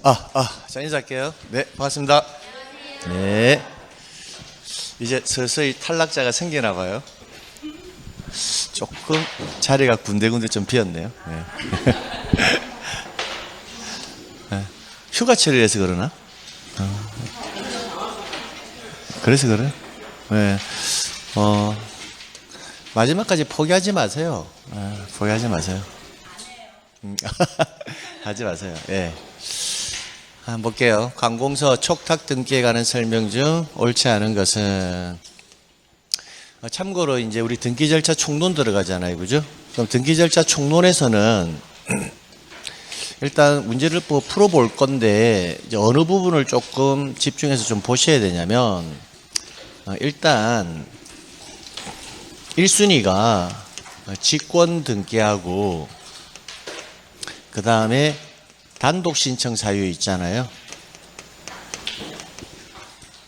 자, 인사할게요. 네, 반갑습니다. 네. 이제 서서히 탈락자가 생기나 봐요. 조금 자리가 군데군데 좀 비었네요. 네. 네. 휴가철이라서 그러나? 그래서 그래? 네. 마지막까지 포기하지 마세요. 포기하지 마세요. 하지 마세요. 예. 한번 볼게요. 관공서 촉탁 등기에 관한 설명 중 옳지 않은 것은, 참고로 이제 우리 등기 절차 총론 들어가잖아요. 그죠? 그럼 등기 절차 총론에서는 일단 문제를 풀어볼 건데, 이제 어느 부분을 조금 집중해서 좀 보셔야 되냐면, 일단 1순위가 직권 등기하고 그 다음에 단독 신청 사유 있잖아요.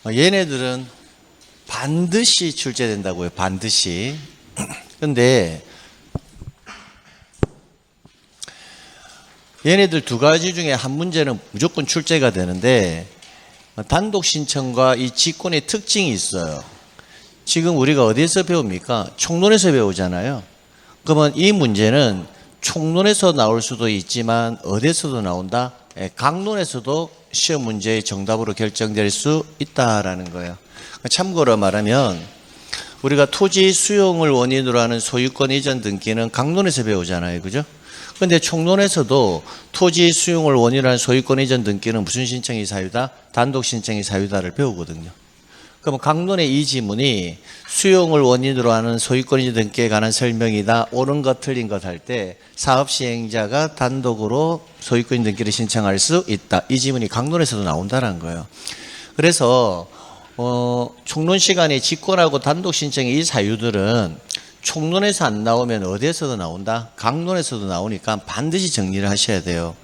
얘네들은 반드시 출제된다고요. 반드시. 근데 얘네들 두 가지 중에 한 문제는 무조건 출제가 되는데, 단독 신청과 이 직권의 특징이 있어요. 지금 우리가 어디에서 배웁니까? 총론에서 배우잖아요. 그러면 이 문제는 총론에서 나올 수도 있지만 어디에서도 나온다? 강론에서도 시험 문제의 정답으로 결정될 수 있다라는 거예요. 참고로 말하면 우리가 토지 수용을 원인으로 하는 소유권 이전 등기는 강론에서 배우잖아요. 그죠? 근데 총론에서도 토지 수용을 원인으로 하는 소유권 이전 등기는 무슨 신청이 사유다? 단독 신청이 사유다를 배우거든요. 그럼 강론의 이 지문이 수용을 원인으로 하는 소유권 이전 등기에 관한 설명이다. 옳은 것 틀린 것 할 때 사업 시행자가 단독으로 소유권 이전 등기를 신청할 수 있다. 이 지문이 강론에서도 나온다는 거예요. 그래서 총론 시간에 직권하고 단독 신청의 이 사유들은 총론에서 안 나오면 어디에서도 나온다? 강론에서도 나오니까 반드시 정리를 하셔야 돼요.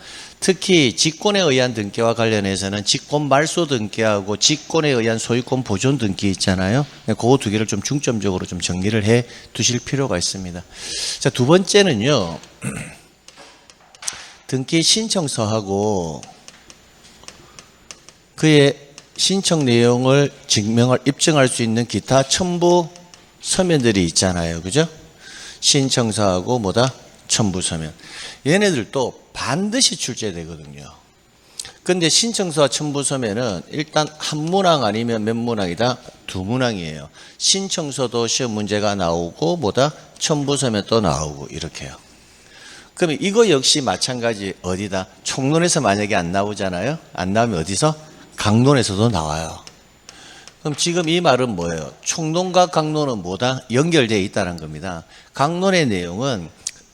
특히 직권에 의한 등기와 관련해서는 직권 말소 등기하고 직권에 의한 소유권 보존 등기 있잖아요. 그 두 개를 좀 중점적으로 좀 정리를 해 두실 필요가 있습니다. 자, 두 번째는요. 등기 신청서하고 그의 신청 내용을 입증할 수 있는 기타 첨부 서면들이 있잖아요. 그죠? 신청서하고 뭐다? 첨부 서면. 얘네들도 반드시 출제되거든요. 근데 신청서와 첨부 서면은 일단 한 문항 아니면 몇 문항이다? 두 문항이에요. 신청서도 시험 문제가 나오고 뭐다? 첨부 서면 또 나오고 이렇게요. 그러면 이거 역시 마찬가지 어디다? 총론에서 만약에 안 나오잖아요. 안 나오면 어디서? 강론에서도 나와요. 그럼 지금 이 말은 뭐예요? 총론과 강론은 뭐다? 연결되어 있다는 겁니다. 강론의 내용은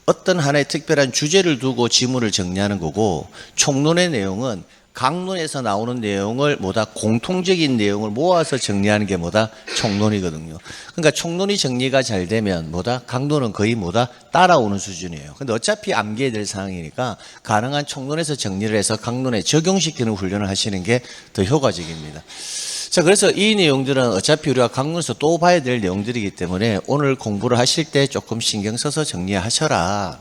어떤 하나의 특별한 주제를 두고 지문을 정리하는 거고, 총론의 내용은 강론에서 나오는 내용을 뭐다? 공통적인 내용을 모아서 정리하는 게 뭐다? 총론이거든요. 그러니까 총론이 정리가 잘 되면 뭐다? 강론은 거의 뭐다? 따라오는 수준이에요. 근데 어차피 암기해야 될 사항이니까 가능한 총론에서 정리를 해서 강론에 적용시키는 훈련을 하시는 게 더 효과적입니다. 자, 그래서 이 내용들은 어차피 우리가 강론에서 또 봐야 될 내용들이기 때문에 오늘 공부를 하실 때 조금 신경 써서 정리하셔라.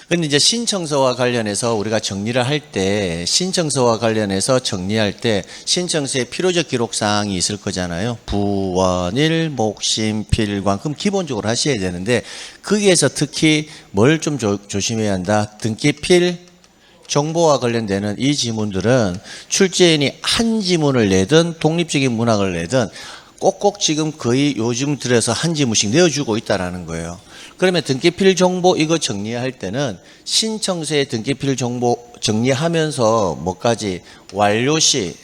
근데 이제 신청서와 관련해서 우리가 정리를 할 때, 신청서와 관련해서 정리할 때 신청서에 필요적 기록사항이 있을 거잖아요. 부원일, 목심, 필관. 그럼 기본적으로 하셔야 되는데, 거기에서 특히 뭘 좀 조심해야 한다? 등기필 정보와 관련되는 이 지문들은 출제인이 한 지문을 내든 독립적인 문항을 내든 꼭꼭 지금 거의 요즘 들어서 한 지문씩 내어주고 있다는 거예요. 그러면 등기필 정보 이거 정리할 때는 신청서의 등기필 정보 정리하면서 뭐까지 완료시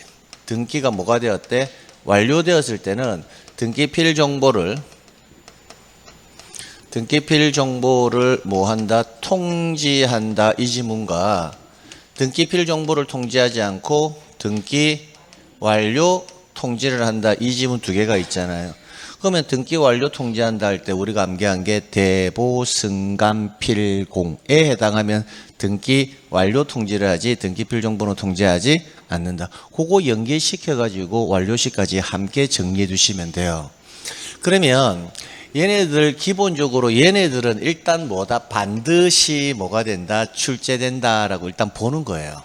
등기가 뭐가 되었대? 완료되었을 때는 등기필 정보를 뭐 한다? 통지한다. 이 지문과 등기필 정보를 통지하지 않고 등기 완료 통지를 한다. 이 지문 두 개가 있잖아요. 그러면 등기 완료 통지한다 할 때 우리가 암기한 게 대보, 승감, 필공에 해당하면 등기 완료 통지를 하지 등기필 정보는 통지하지 않는다. 그거 연계시켜가지고 완료시까지 함께 정리해 두시면 돼요. 그러면 얘네들 기본적으로 얘네들은 일단 뭐다? 반드시 뭐가 된다? 출제된다라고 일단 보는 거예요.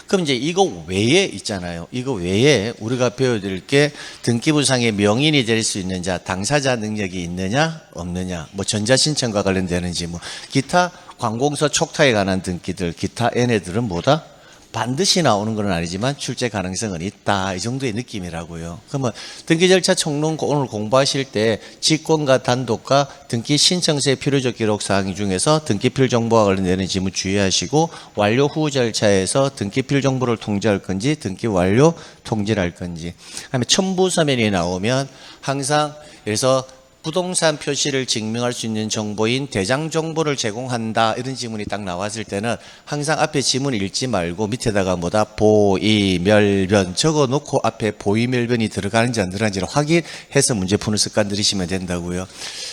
그럼 이제 이거 외에 있잖아요. 이거 외에 우리가 배워드릴 게 등기부상의 명인이 될 수 있는 자, 당사자 능력이 있느냐 없느냐, 뭐 전자신청과 관련되는지, 뭐 기타 관공서 촉탁에 관한 등기들, 기타 얘네들은 뭐다? 반드시 나오는 건 아니지만 출제 가능성은 있다, 이 정도의 느낌이라고요. 그러면 등기 절차 총론 오늘 공부하실 때 직권과 단독과 등기 신청서의 필요적 기록 사항 중에서 등기필 정보와 관련되는 지문 주의하시고, 완료 후 절차에서 등기필 정보를 통지할 건지 등기 완료 통지를 할 건지, 그다음에 첨부 서면이 나오면 항상, 그래서 부동산 표시를 증명할 수 있는 정보인 대장 정보를 제공한다, 이런 지문이 딱 나왔을 때는 항상 앞에 지문을 읽지 말고 밑에다가 뭐다, 보이멸변 적어 놓고 앞에 보이멸변이 들어가는지 안 들어가는지를 확인해서 문제 푸는 습관 들이시면 된다고요.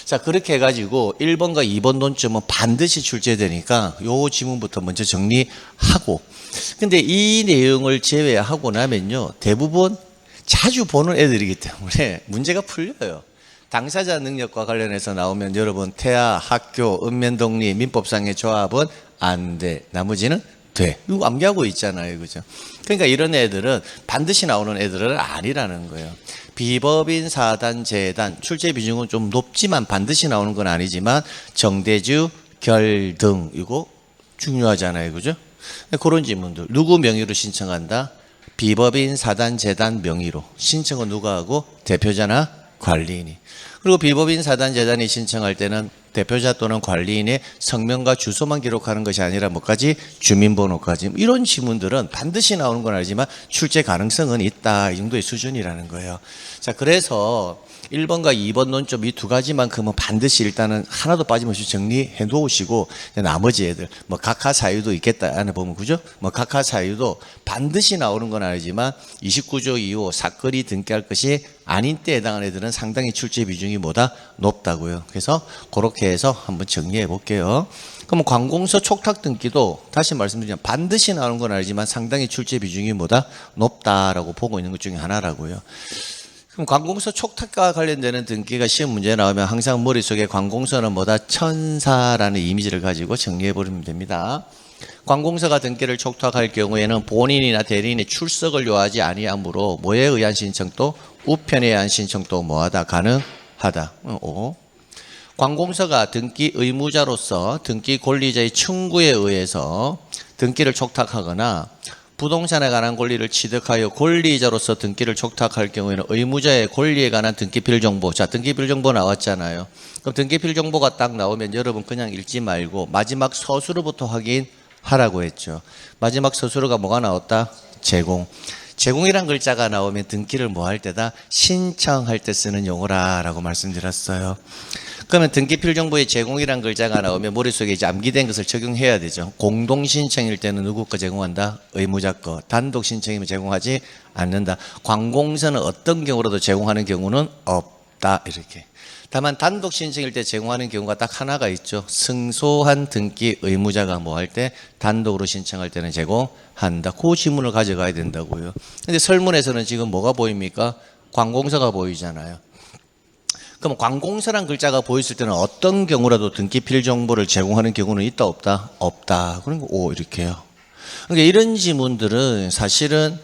자, 그렇게 해가지고 1번과 2번 논점은 반드시 출제되니까 요 지문부터 먼저 정리하고, 근데 이 내용을 제외하고 나면요 대부분 자주 보는 애들이기 때문에 문제가 풀려요. 당사자 능력과 관련해서 나오면 여러분 태아, 학교, 읍면독립, 민법상의 조합은 안 돼. 나머지는 돼. 이거 암기하고 있잖아요. 그죠? 그러니까 이런 애들은 반드시 나오는 애들은 아니라는 거예요. 비법인 사단, 재단, 출제 비중은 좀 높지만 반드시 나오는 건 아니지만 정대주, 결 등 이거 중요하잖아요. 그죠? 그런 질문들. 누구 명의로 신청한다? 비법인 사단, 재단 명의로. 신청은 누가 하고? 대표자나 관리인이. 그리고 비법인 사단 재단이 신청할 때는 대표자 또는 관리인의 성명과 주소만 기록하는 것이 아니라 뭐까지? 주민번호까지. 이런 지문들은 반드시 나오는 건 아니지만 출제 가능성은 있다, 이 정도의 수준이라는 거예요. 자, 그래서 1번과 2번 논점 이 두 가지만큼은 반드시 일단은 하나도 빠짐없이 정리해 놓으시고, 나머지 애들 뭐 각하 사유도 있겠다 안에 보면, 그죠? 뭐 각하 사유도 반드시 나오는 건 아니지만 29조 이후 사건이 등기할 것이 아닌 때에 해당하는 애들은 상당히 출제 비중이 뭐다? 높다고요. 그래서 그렇게 해서 한번 정리해 볼게요. 그럼 관공서 촉탁 등기도 다시 말씀드리면 반드시 나오는 건 아니지만 상당히 출제 비중이 뭐다? 높다라고 보고 있는 것 중에 하나라고요. 그럼 관공서 촉탁과 관련되는 등기가 시험 문제에 나오면 항상 머릿속에 관공서는 뭐다? 천사라는 이미지를 가지고 정리해 버리면 됩니다. 관공서가 등기를 촉탁할 경우에는 본인이나 대리인의 출석을 요하지 아니하므로 뭐에 의한 신청도? 우편에 의한 신청도 뭐하다? 가능하다. 관공서가 등기 의무자로서 등기 권리자의 청구에 의해서 등기를 촉탁하거나 부동산에 관한 권리를 취득하여 권리자로서 등기를 촉탁할 경우에는 의무자의 권리에 관한 등기필 정보. 자, 등기필 정보 나왔잖아요. 그럼 등기필 정보가 딱 나오면 여러분 그냥 읽지 말고 마지막 서술어부터 확인하라고 했죠. 마지막 서술어가 뭐가 나왔다? 제공. 제공이란 글자가 나오면 등기를 뭐 할 때다? 신청할 때 쓰는 용어라라고 말씀드렸어요. 그러면 등기필 정보에 제공이란 글자가 나오면 머릿속에 이제 암기된 것을 적용해야 되죠. 공동 신청일 때는 누구 거 제공한다? 의무자 거. 단독 신청이면 제공하지 않는다. 관공서는 어떤 경우라도 제공하는 경우는 없다, 이렇게. 다만 단독 신청일 때 제공하는 경우가 딱 하나가 있죠. 승소한 등기 의무자가 뭐 할 때? 단독으로 신청할 때는 제공한다. 그 지문을 가져가야 된다고요. 근데 설문에서는 지금 뭐가 보입니까? 관공서가 보이잖아요. 그럼 관공서란 글자가 보였을 때는 어떤 경우라도 등기필 정보를 제공하는 경우는 있다 없다? 없다. 그러니까 이렇게요. 그러니까 이런 지문들은 사실은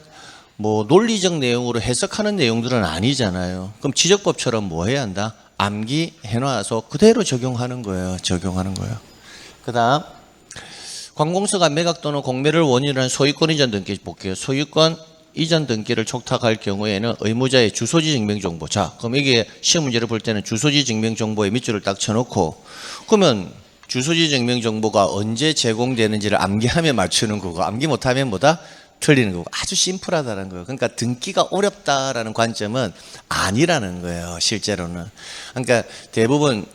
뭐 논리적 내용으로 해석하는 내용들은 아니잖아요. 그럼 지적법처럼 뭐 해야 한다? 암기해놔서 그대로 적용하는 거예요. 적용하는 거예요. 그 다음 관공서가 매각 또는 공매를 원인으로 한 소유권 이전 등기 볼게요. 소유권 이전 등기를 촉탁할 경우에는 의무자의 주소지 증명정보. 자, 그럼 이게 시험 문제를 볼 때는 주소지 증명정보에 밑줄을 딱 쳐놓고, 그러면 주소지 증명정보가 언제 제공되는지를 암기하면 맞추는 거고, 암기 못하면 뭐다? 틀리는 거고. 아주 심플하다는 거예요. 그러니까 등기가 어렵다라는 관점은 아니라는 거예요, 실제로는. 그러니까 대부분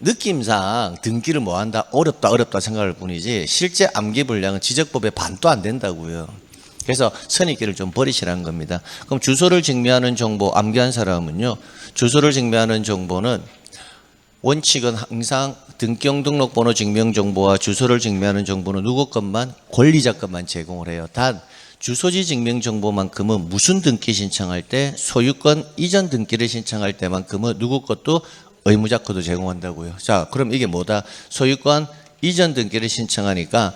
느낌상 등기를 뭐 한다? 어렵다 생각할 뿐이지 실제 암기 분량은 지적법의 반도 안 된다고요. 그래서 선입견을 좀 버리시라는 겁니다. 그럼 주소를 증명하는 정보 암기한 사람은요, 주소를 증명하는 정보는 원칙은 항상 등기용등록번호 증명정보와 주소를 증명하는 정보는 누구 것만? 권리자 것만 제공을 해요. 단 주소지 증명정보만큼은 무슨 등기 신청할 때? 소유권 이전 등기를 신청할 때만큼은 누구 것도 의무자 것도 제공한다고요. 자, 그럼 이게 뭐다? 소유권 이전 등기를 신청하니까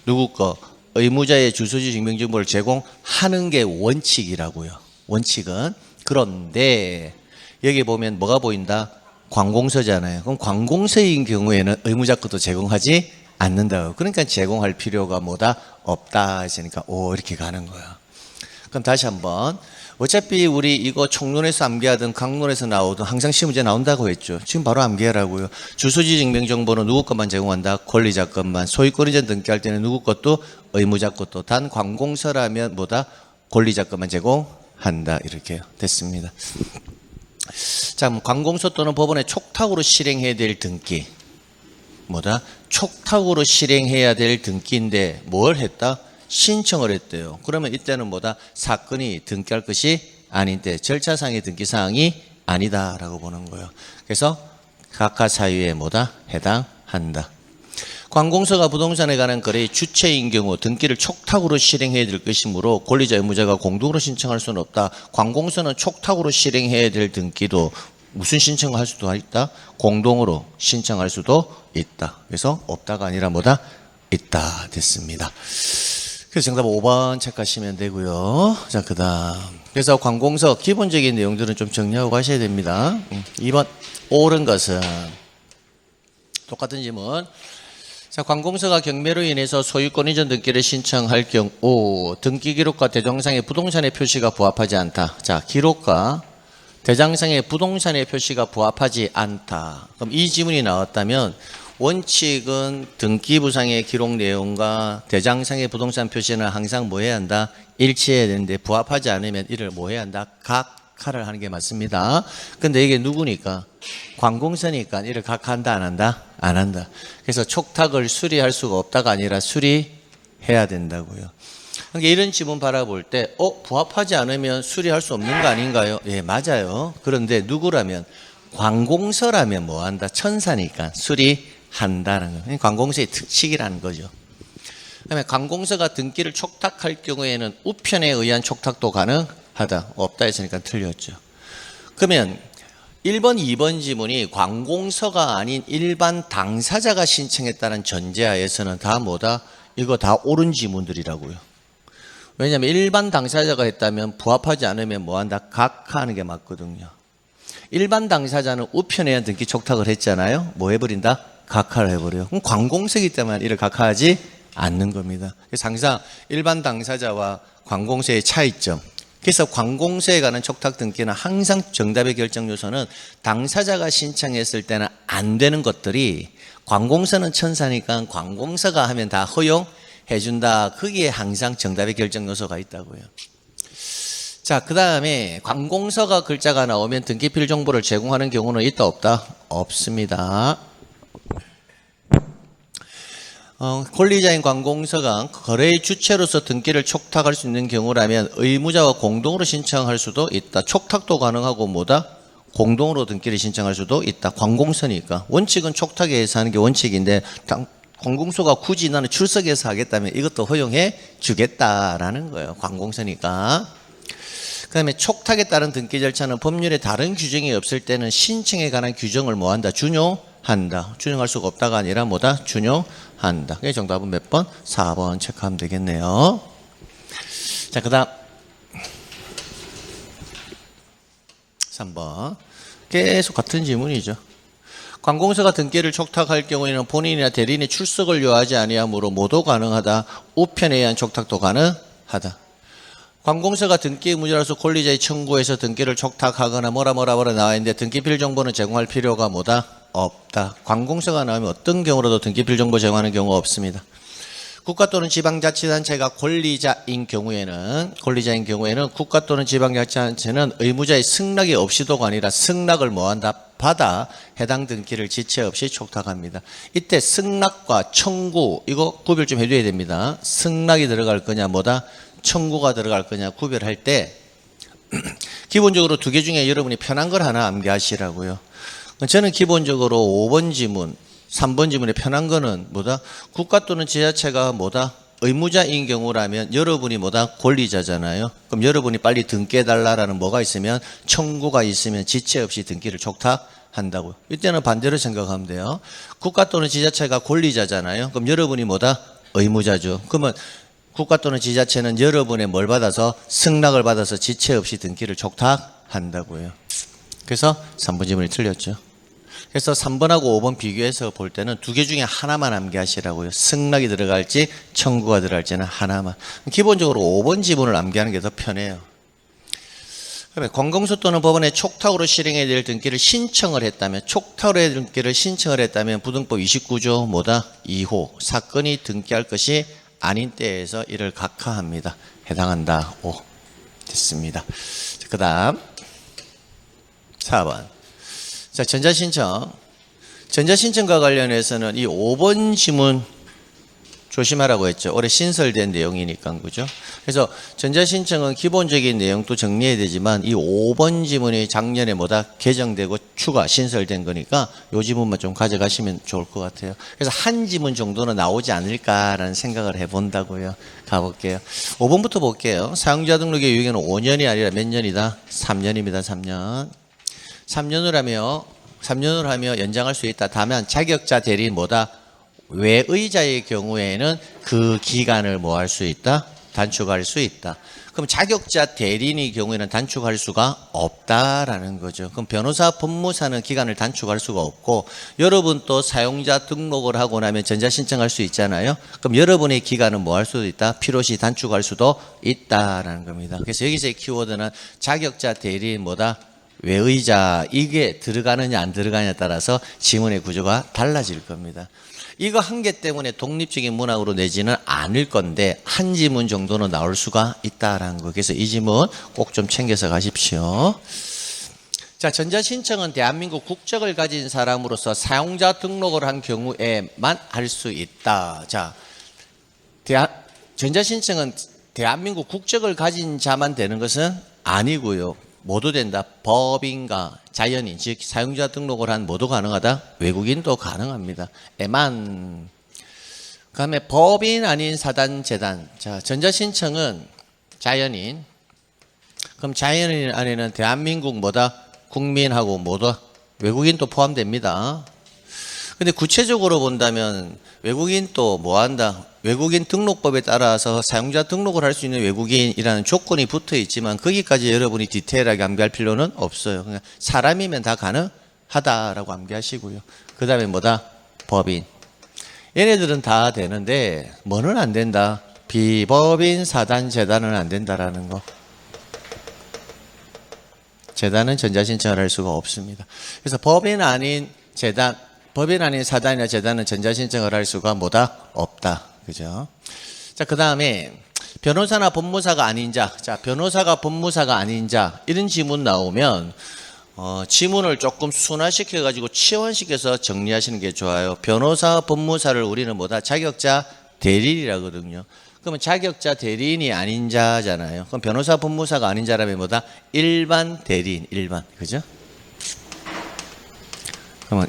누구 거? 의무자의 주소지 증명정보를 제공하는 게 원칙이라고요. 원칙은. 그런데 여기 보면 뭐가 보인다? 관공서잖아요. 그럼 관공서인 경우에는 의무자 것도 제공하지 않는다고. 그러니까 제공할 필요가 뭐다? 없다 했으니까 오 이렇게 가는 거야. 그럼 다시 한번. 어차피 우리 이거 총론에서 암기하든 강론에서 나오든 항상 시험 문제 나온다고 했죠. 지금 바로 암기하라고요. 주소지 증명정보는 누구 것만 제공한다? 권리자 것만. 소유권 이전 등기할 때는 누구 것도? 의무자 것도. 단 관공서라면 뭐다? 권리자 것만 제공한다. 이렇게 됐습니다. 자, 관공서 또는 법원에 촉탁으로 실행해야 될 등기. 뭐다? 촉탁으로 실행해야 될 등기인데 뭘 했다? 신청을 했대요. 그러면 이때는 뭐다? 사건이 등기할 것이 아닌데 절차상의 등기사항이 아니다라고 보는 거예요. 그래서 각하 사유에 뭐다? 해당한다. 관공서가 부동산에 관한 거래의 주체인 경우 등기를 촉탁으로 실행해야 될 것이므로 권리자 의무자가 공동으로 신청할 수는 없다. 관공서는 촉탁으로 실행해야 될 등기도 무슨 신청을 할 수도 있다? 공동으로 신청할 수도 있다. 그래서 없다가 아니라 뭐다? 있다 됐습니다. 그래서 정답 5번 체크하시면 되고요. 자, 그 다음. 그래서 관공서 기본적인 내용들은 좀 정리하고 가셔야 됩니다. 2번. 옳은 것은. 똑같은 질문. 자, 관공서가 경매로 인해서 소유권 이전 등기를 신청할 경우 등기 기록과 대장상의 부동산의 표시가 부합하지 않다. 자, 기록과 대장상의 부동산의 표시가 부합하지 않다. 그럼 이 지문이 나왔다면 원칙은 등기부상의 기록 내용과 대장상의 부동산 표시는 항상 뭐 해야 한다? 일치해야 되는데 부합하지 않으면 이를 뭐 해야 한다? 각하를 하는 게 맞습니다. 근데 이게 누구니까? 관공서니까 이를 각하한다 안 한다? 안 한다. 그래서 촉탁을 수리할 수가 없다가 아니라 수리해야 된다고요. 그러니까 이런 지문 바라볼 때 부합하지 않으면 수리할 수 없는 거 아닌가요? 예, 맞아요. 그런데 누구라면? 관공서라면 뭐 한다? 천사니까 수리한다는 거예요. 관공서의 특칙이라는 거죠. 그다음에 관공서가 등기를 촉탁할 경우에는 우편에 의한 촉탁도 가능하다. 없다 했으니까 틀렸죠. 그러면 1번, 2번 지문이 관공서가 아닌 일반 당사자가 신청했다는 전제하에서는 다 뭐다? 이거 다 옳은 지문들이라고요. 왜냐하면 일반 당사자가 했다면 부합하지 않으면 뭐한다? 각하하는 게 맞거든요. 일반 당사자는 우편에 의한 등기 촉탁을 했잖아요. 뭐 해버린다? 각하를 해버려요. 그럼 관공서이기 때문에 이를 각하하지 않는 겁니다. 그래서 항상 일반 당사자와 관공서의 차이점. 그래서 관공서에 관한 촉탁 등기는 항상 정답의 결정 요소는 당사자가 신청했을 때는 안 되는 것들이 관공서는 천사니까 관공서가 하면 다 허용해준다. 거기에 항상 정답의 결정 요소가 있다고요. 자, 그 다음에 관공서가 글자가 나오면 등기필 정보를 제공하는 경우는 있다 없다? 없습니다. 권리자인 관공서가 거래의 주체로서 등기를 촉탁할 수 있는 경우라면 의무자와 공동으로 신청할 수도 있다. 촉탁도 가능하고 뭐다? 공동으로 등기를 신청할 수도 있다. 관공서니까. 원칙은 촉탁에 의해서 하는 게 원칙인데 관공서가 굳이 나는 출석해서 하겠다면 이것도 허용해 주겠다라는 거예요. 관공서니까. 그 다음에 촉탁에 따른 등기 절차는 법률에 다른 규정이 없을 때는 신청에 관한 규정을 뭐한다? 준용한다. 준용할 수가 없다가 아니라 뭐다? 준용한다. 그래서 정답은 몇 번? 4번 체크하면 되겠네요. 자, 그 다음 3번. 계속 같은 질문이죠. 관공서가 등기를 촉탁할 경우에는 본인이나 대리인의 출석을 요하지 아니하므로 모두 가능하다. 우편에 의한 촉탁도 가능하다. 관공서가 등기 의무자로서 권리자의 청구에서 등기를 촉탁하거나 뭐라 나와 있는데 등기필 정보는 제공할 필요가 뭐다? 없다. 관공서가 나오면 어떤 경우로도 등기필 정보 제공하는 경우가 없습니다. 국가 또는 지방자치단체가 권리자인 경우에는 국가 또는 지방자치단체는 의무자의 승낙이 없이도가 아니라 승낙을 뭐한다? 받아 해당 등기를 지체 없이 촉탁합니다. 이때 승낙과 청구 이거 구별 좀 해줘야 됩니다. 승낙이 들어갈 거냐 뭐다? 청구가 들어갈 거냐 구별할 때 기본적으로 두 개 중에 여러분이 편한 걸 하나 암기하시라고요. 저는 기본적으로 5번 지문, 3번 지문에 편한 거는 뭐다? 국가 또는 지자체가 뭐다? 의무자인 경우라면 여러분이 뭐다? 권리자잖아요. 그럼 여러분이 빨리 등기해달라는 뭐가 있으면 청구가 있으면 지체 없이 등기를 촉탁한다고요. 이때는 반대로 생각하면 돼요. 국가 또는 지자체가 권리자잖아요. 그럼 여러분이 뭐다? 의무자죠. 그러면 국가 또는 지자체는 여러분의 뭘 받아서 승낙을 받아서 지체 없이 등기를 촉탁한다고요. 그래서 3번 지문이 틀렸죠. 그래서 3번하고 5번 비교해서 볼 때는 두 개 중에 하나만 암기하시라고요. 승낙이 들어갈지 청구가 들어갈지는 하나만. 기본적으로 5번 지문을 암기하는 게 더 편해요. 그다음에 관공서 또는 법원에 촉탁으로 실행해야 될 등기를 신청을 했다면, 촉탁으로 해야 될 등기를 신청을 했다면 부등법 29조 뭐다? 2호 사건이 등기할 것이 아닌 때에서 이를 각하합니다. 해당한다. 5 됐습니다. 그 다음 4번. 자, 전자신청. 전자신청과 관련해서는 이 5번 지문 조심하라고 했죠. 올해 신설된 내용이니까, 그죠? 그래서 전자신청은 기본적인 내용도 정리해야 되지만 이 5번 지문이 작년에 뭐다? 개정되고 추가, 신설된 거니까 이 지문만 좀 가져가시면 좋을 것 같아요. 그래서 한 지문 정도는 나오지 않을까라는 생각을 해본다고요. 가볼게요. 5번부터 볼게요. 사용자 등록의 유효기간은 5년이 아니라 몇 년이다? 3년입니다. 3년. 3년을 하며 연장할 수 있다. 다만 자격자 대리인 뭐다? 외의자의 경우에는 그 기간을 뭐 할 수 있다? 단축할 수 있다. 그럼 자격자 대리인의 경우에는 단축할 수가 없다라는 거죠. 그럼 변호사, 법무사는 기간을 단축할 수가 없고, 여러분 또 사용자 등록을 하고 나면 전자신청할 수 있잖아요. 그럼 여러분의 기간은 뭐 할 수도 있다? 필요시 단축할 수도 있다라는 겁니다. 그래서 여기서의 키워드는 자격자 대리인 뭐다? 외의자, 이게 들어가느냐 안 들어가느냐에 따라서 지문의 구조가 달라질 겁니다. 이거 한 개 때문에 독립적인 문항으로 내지는 않을 건데 한 지문 정도는 나올 수가 있다라는 거. 그래서 이 지문 꼭 좀 챙겨서 가십시오. 자, 전자신청은 대한민국 국적을 가진 사람으로서 사용자 등록을 한 경우에만 할 수 있다. 자, 전자신청은 대한민국 국적을 가진 자만 되는 것은 아니고요. 모두 된다. 법인과 자연인, 즉 사용자 등록을 한 모두 가능하다. 외국인도 가능합니다. 에만. 그다음에 법인 아닌 사단 재단. 자, 전자신청은 자연인. 그럼 자연인 안에는 대한민국 뭐다? 국민하고 뭐다? 외국인도 포함됩니다. 근데 구체적으로 본다면 외국인 또 뭐 한다? 외국인 등록법에 따라서 사용자 등록을 할 수 있는 외국인이라는 조건이 붙어 있지만 거기까지 여러분이 디테일하게 암기할 필요는 없어요. 그냥 사람이면 다 가능하다라고 암기하시고요. 그 다음에 뭐다? 법인. 얘네들은 다 되는데 뭐는 안 된다? 비법인 사단 재단은 안 된다라는 거. 재단은 전자신청을 할 수가 없습니다. 그래서 법인 아닌 재단, 법인 아닌 사단이나 재단은 전자신청을 할 수가 뭐다? 없다. 그죠? 자, 그 다음에 변호사나 법무사가 아닌 자. 자, 변호사가 법무사가 아닌 자. 이런 지문 나오면 지문을 조금 순화시켜 가지고 치환시켜서 정리하시는 게 좋아요. 변호사, 법무사를 우리는 뭐다? 자격자 대리인이라거든요. 그러면 자격자 대리인이 아닌 자잖아요. 그럼 변호사, 법무사가 아닌 자라면 뭐다? 일반 대리인, 일반. 그죠? 그러면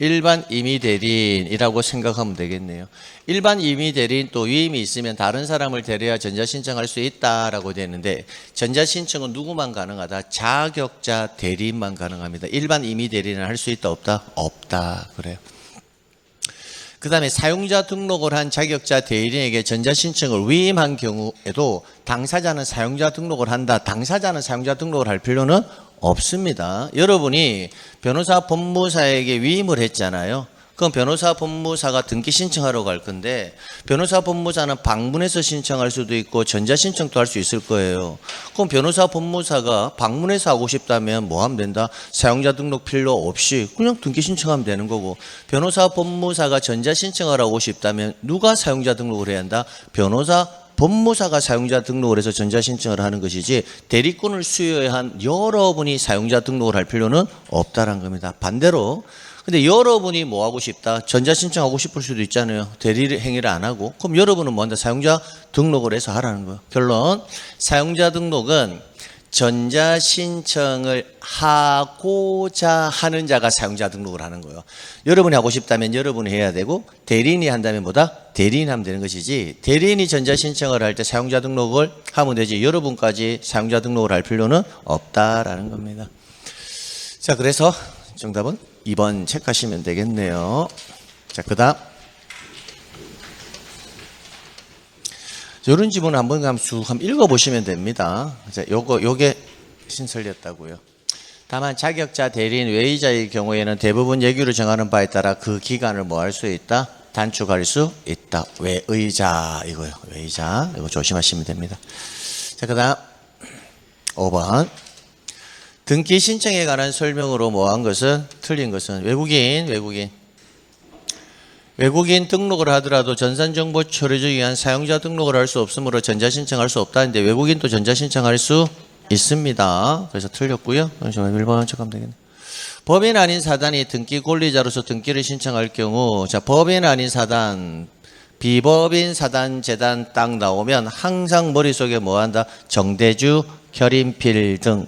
일반 임의 대리인이라고 생각하면 되겠네요. 일반 임의 대리인 또 위임이 있으면 다른 사람을 대리해야 전자신청할 수 있다라고 되는데 전자신청은 누구만 가능하다? 자격자 대리인만 가능합니다. 일반 임의 대리인은 할 수 있다 없다? 없다. 그래요. 그 다음에 사용자 등록을 한 자격자 대리인에게 전자신청을 위임한 경우에도 당사자는 사용자 등록을 한다. 당사자는 사용자 등록을 할 필요는 없습니다. 여러분이 변호사 법무사에게 위임을 했잖아요. 그럼 변호사 법무사가 등기 신청하러 갈 건데 변호사 법무사는 방문해서 신청할 수도 있고 전자신청도 할 수 있을 거예요. 그럼 변호사 법무사가 방문해서 하고 싶다면 뭐 하면 된다? 사용자 등록 필요 없이 그냥 등기 신청하면 되는 거고, 변호사 법무사가 전자신청을 하고 싶다면 누가 사용자 등록을 해야 한다? 변호사 법무사가 사용자 등록을 해서 전자신청을 하는 것이지 대리권을 수여한 여러분이 사용자 등록을 할 필요는 없다는 겁니다. 반대로 근데 여러분이 뭐 하고 싶다? 전자신청하고 싶을 수도 있잖아요. 대리 행위를 안 하고. 그럼 여러분은 뭔가 사용자 등록을 해서 하라는 거예요. 결론, 사용자 등록은 전자신청을 하고자 하는 자가 사용자 등록을 하는 거예요. 여러분이 하고 싶다면 여러분이 해야 되고 대리인이 한다면 뭐다? 대리인이 하면 되는 것이지 대리인이 전자신청을 할 때 사용자 등록을 하면 되지 여러분까지 사용자 등록을 할 필요는 없다라는 겁니다. 자, 그래서 정답은 2번 체크하시면 되겠네요. 자, 그 다음 이런 지문 한번 쑥 한번 읽어보시면 됩니다. 자, 요게 신설렸다고요. 다만 자격자 대리인 외의자의 경우에는 대부분 예규를 정하는 바에 따라 그 기간을 뭐 할 수 있다? 단축할 수 있다. 외의자 이거요. 외의자 이거 조심하시면 됩니다. 자, 그다음 5번 등기 신청에 관한 설명으로 뭐한 것은 틀린 것은 외국인 등록을 하더라도 전산정보 처리를 위한 사용자 등록을 할 수 없으므로 전자신청할 수 없다는데 외국인도 전자신청할 수 있습니다. 그래서 틀렸고요. 1번 척하면 되겠네. 법인 아닌 사단이 등기 권리자로서 등기를 신청할 경우 자 법인 아닌 사단 비법인 사단 재단 딱 나오면 항상 머릿속에 뭐한다? 정대주, 결인필 등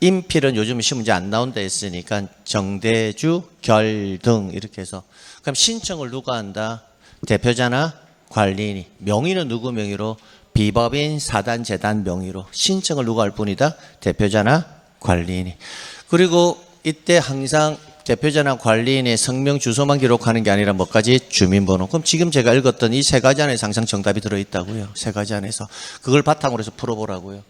인필은 요즘 시험 문제 안 나온다 했으니까 정대주, 결 등 이렇게 해서 그럼 신청을 누가 한다? 대표자나 관리인이. 명의는 누구 명의로? 비법인 사단 재단 명의로. 신청을 누가 할 뿐이다? 대표자나 관리인이. 그리고 이때 항상 대표자나 관리인의 성명 주소만 기록하는 게 아니라 뭐까지? 주민번호. 그럼 지금 제가 읽었던 이 세 가지 안에서 항상 정답이 들어있다고요. 세 가지 안에서. 그걸 바탕으로 해서 풀어보라고요.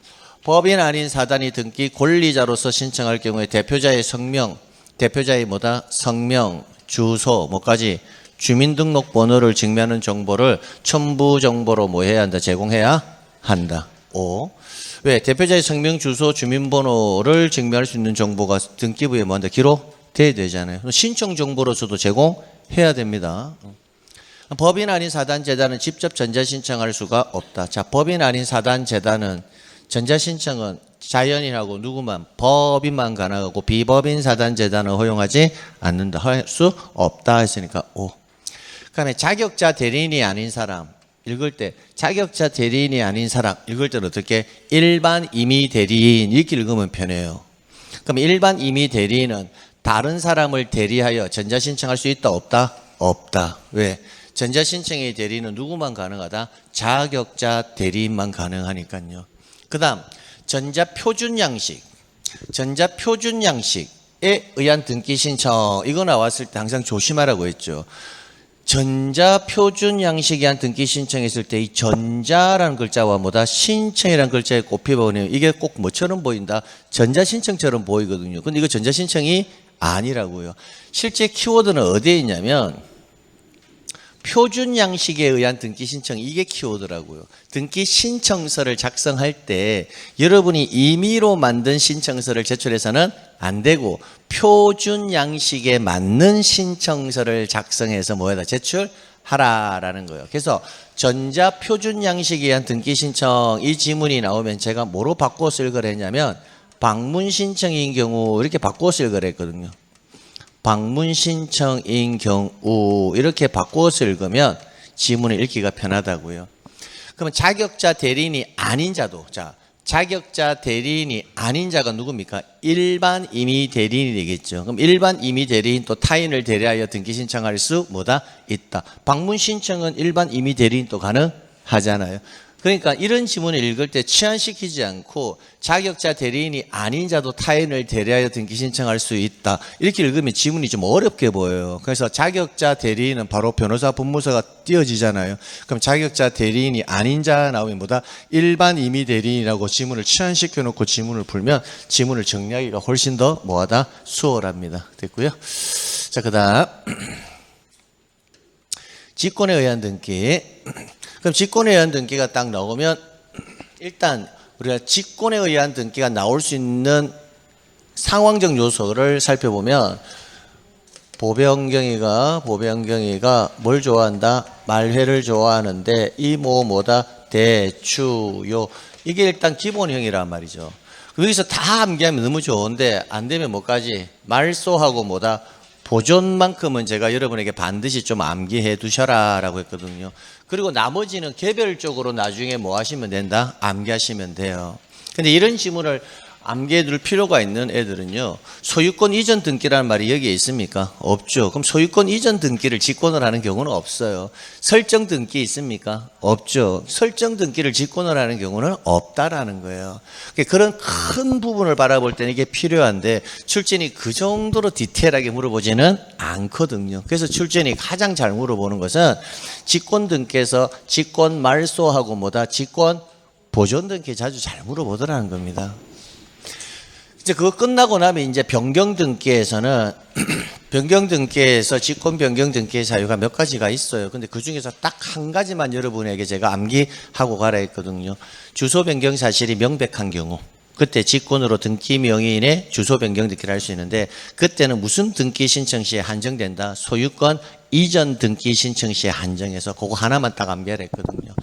법인 아닌 사단이 등기 권리자로서 신청할 경우에 대표자의 성명, 대표자의 뭐다? 성명, 주소, 뭐까지? 주민등록번호를 증명하는 정보를 첨부 정보로 뭐 해야 한다? 제공해야 한다. 5. 왜? 대표자의 성명, 주소, 주민번호를 증명할 수 있는 정보가 등기부에 뭐 한다? 기록돼야 되잖아요. 신청 정보로서도 제공해야 됩니다. 법인 아닌 사단 재단은 직접 전자신청할 수가 없다. 자, 법인 아닌 사단 재단은 전자신청은 자연인하고 누구만 법인만 가능하고 비법인 사단 재단은 허용하지 않는다. 할 수 없다 했으니까 5. 그다음에 자격자 대리인이 아닌 사람 읽을 때 자격자 대리인이 아닌 사람 읽을 때는 어떻게? 일반 임의 대리인 이렇게 읽으면 편해요. 그럼 일반 임의 대리인은 다른 사람을 대리하여 전자신청할 수 있다 없다? 없다. 왜? 전자신청의 대리인은 누구만 가능하다? 자격자 대리인만 가능하니까요. 그 다음 전자표준 양식에 의한 등기 신청 이거 나왔을 때 항상 조심하라고 했죠. 전자표준 양식에 의한 등기 신청했을 때 이 전자라는 글자와 뭐다? 신청이라는 글자에 곱해보면 이게 꼭 뭐처럼 보인다? 전자신청처럼 보이거든요. 근데 이거 전자신청이 아니라고요. 실제 키워드는 어디에 있냐면 표준 양식에 의한 등기 신청 이게 키워드라고요. 등기 신청서를 작성할 때 여러분이 임의로 만든 신청서를 제출해서는 안 되고 표준 양식에 맞는 신청서를 작성해서 뭐에다 제출하라라는 거예요. 그래서 전자 표준 양식에 의한 등기 신청 이 지문이 나오면 제가 뭐로 바꿔 쓸 거랬냐면 방문 신청인 경우 이렇게 바꿔 쓸 거랬거든요. 방문 신청인 경우 이렇게 바꿔서 읽으면 지문을 읽기가 편하다고요. 그러면 자격자 대리인이 아닌 자도 자 자격자 대리인이 아닌 자가 누굽니까? 일반 임의 대리인이 되겠죠. 그럼 일반 임의 대리인 또 타인을 대리하여 등기 신청할 수 뭐다? 있다. 방문 신청은 일반 임의 대리인 또 가능하잖아요. 그러니까 이런 지문을 읽을 때 치안시키지 않고 자격자 대리인이 아닌 자도 타인을 대리하여 등기 신청할 수 있다. 이렇게 읽으면 지문이 좀 어렵게 보여요. 그래서 자격자 대리인은 바로 변호사 법무사가 띄어지잖아요. 그럼 자격자 대리인이 아닌 자 나오면 뭐다? 일반 임의 대리인이라고 지문을 치안시켜 놓고 지문을 풀면 지문을 정리하기가 훨씬 더 뭐하다? 수월합니다. 됐고요. 자, 그다음 직권에 의한 등기. 그럼 직권에 의한 등기가 딱 나오면 일단 우리가 직권에 의한 등기가 나올 수 있는 상황적 요소를 살펴보면 보병경위가 뭘 좋아한다? 말회를 좋아하는데 이 뭐다? 대추요. 이게 일단 기본형이란 말이죠. 여기서 다 암기하면 너무 좋은데 안 되면 뭐까지? 말소하고 뭐다? 보존만큼은 제가 여러분에게 반드시 좀 암기해 두셔라 라고 했거든요. 그리고 나머지는 개별적으로 나중에 뭐 하시면 된다? 암기하시면 돼요. 근데 이런 지문을 암기해둘 필요가 있는 애들은요, 소유권 이전 등기라는 말이 여기에 있습니까? 없죠. 그럼 소유권 이전 등기를 직권을 하는 경우는 없어요. 설정 등기 있습니까? 없죠. 설정 등기를 직권을 하는 경우는 없다라는 거예요. 그런 큰 부분을 바라볼 때는 이게 필요한데 출제인이 그 정도로 디테일하게 물어보지는 않거든요. 그래서 출제인이 가장 잘 물어보는 것은 직권 등기에서 직권 말소하고 뭐다? 직권 보존 등기 자주 잘 물어보더라는 겁니다. 이제 그거 끝나고 나면 이제 변경 등기에서는 변경 등기에서 직권 변경 등기의 사유가 몇 가지가 있어요. 근데 그 중에서 딱 한 가지만 여러분에게 제가 암기하고 가라 했거든요. 주소 변경 사실이 명백한 경우, 그때 직권으로 등기 명의인의 주소 변경 등기를 할 수 있는데 그때는 무슨 등기 신청 시에 한정된다? 소유권 이전 등기 신청 시에 한정해서 그거 하나만 딱 암기하라 했거든요.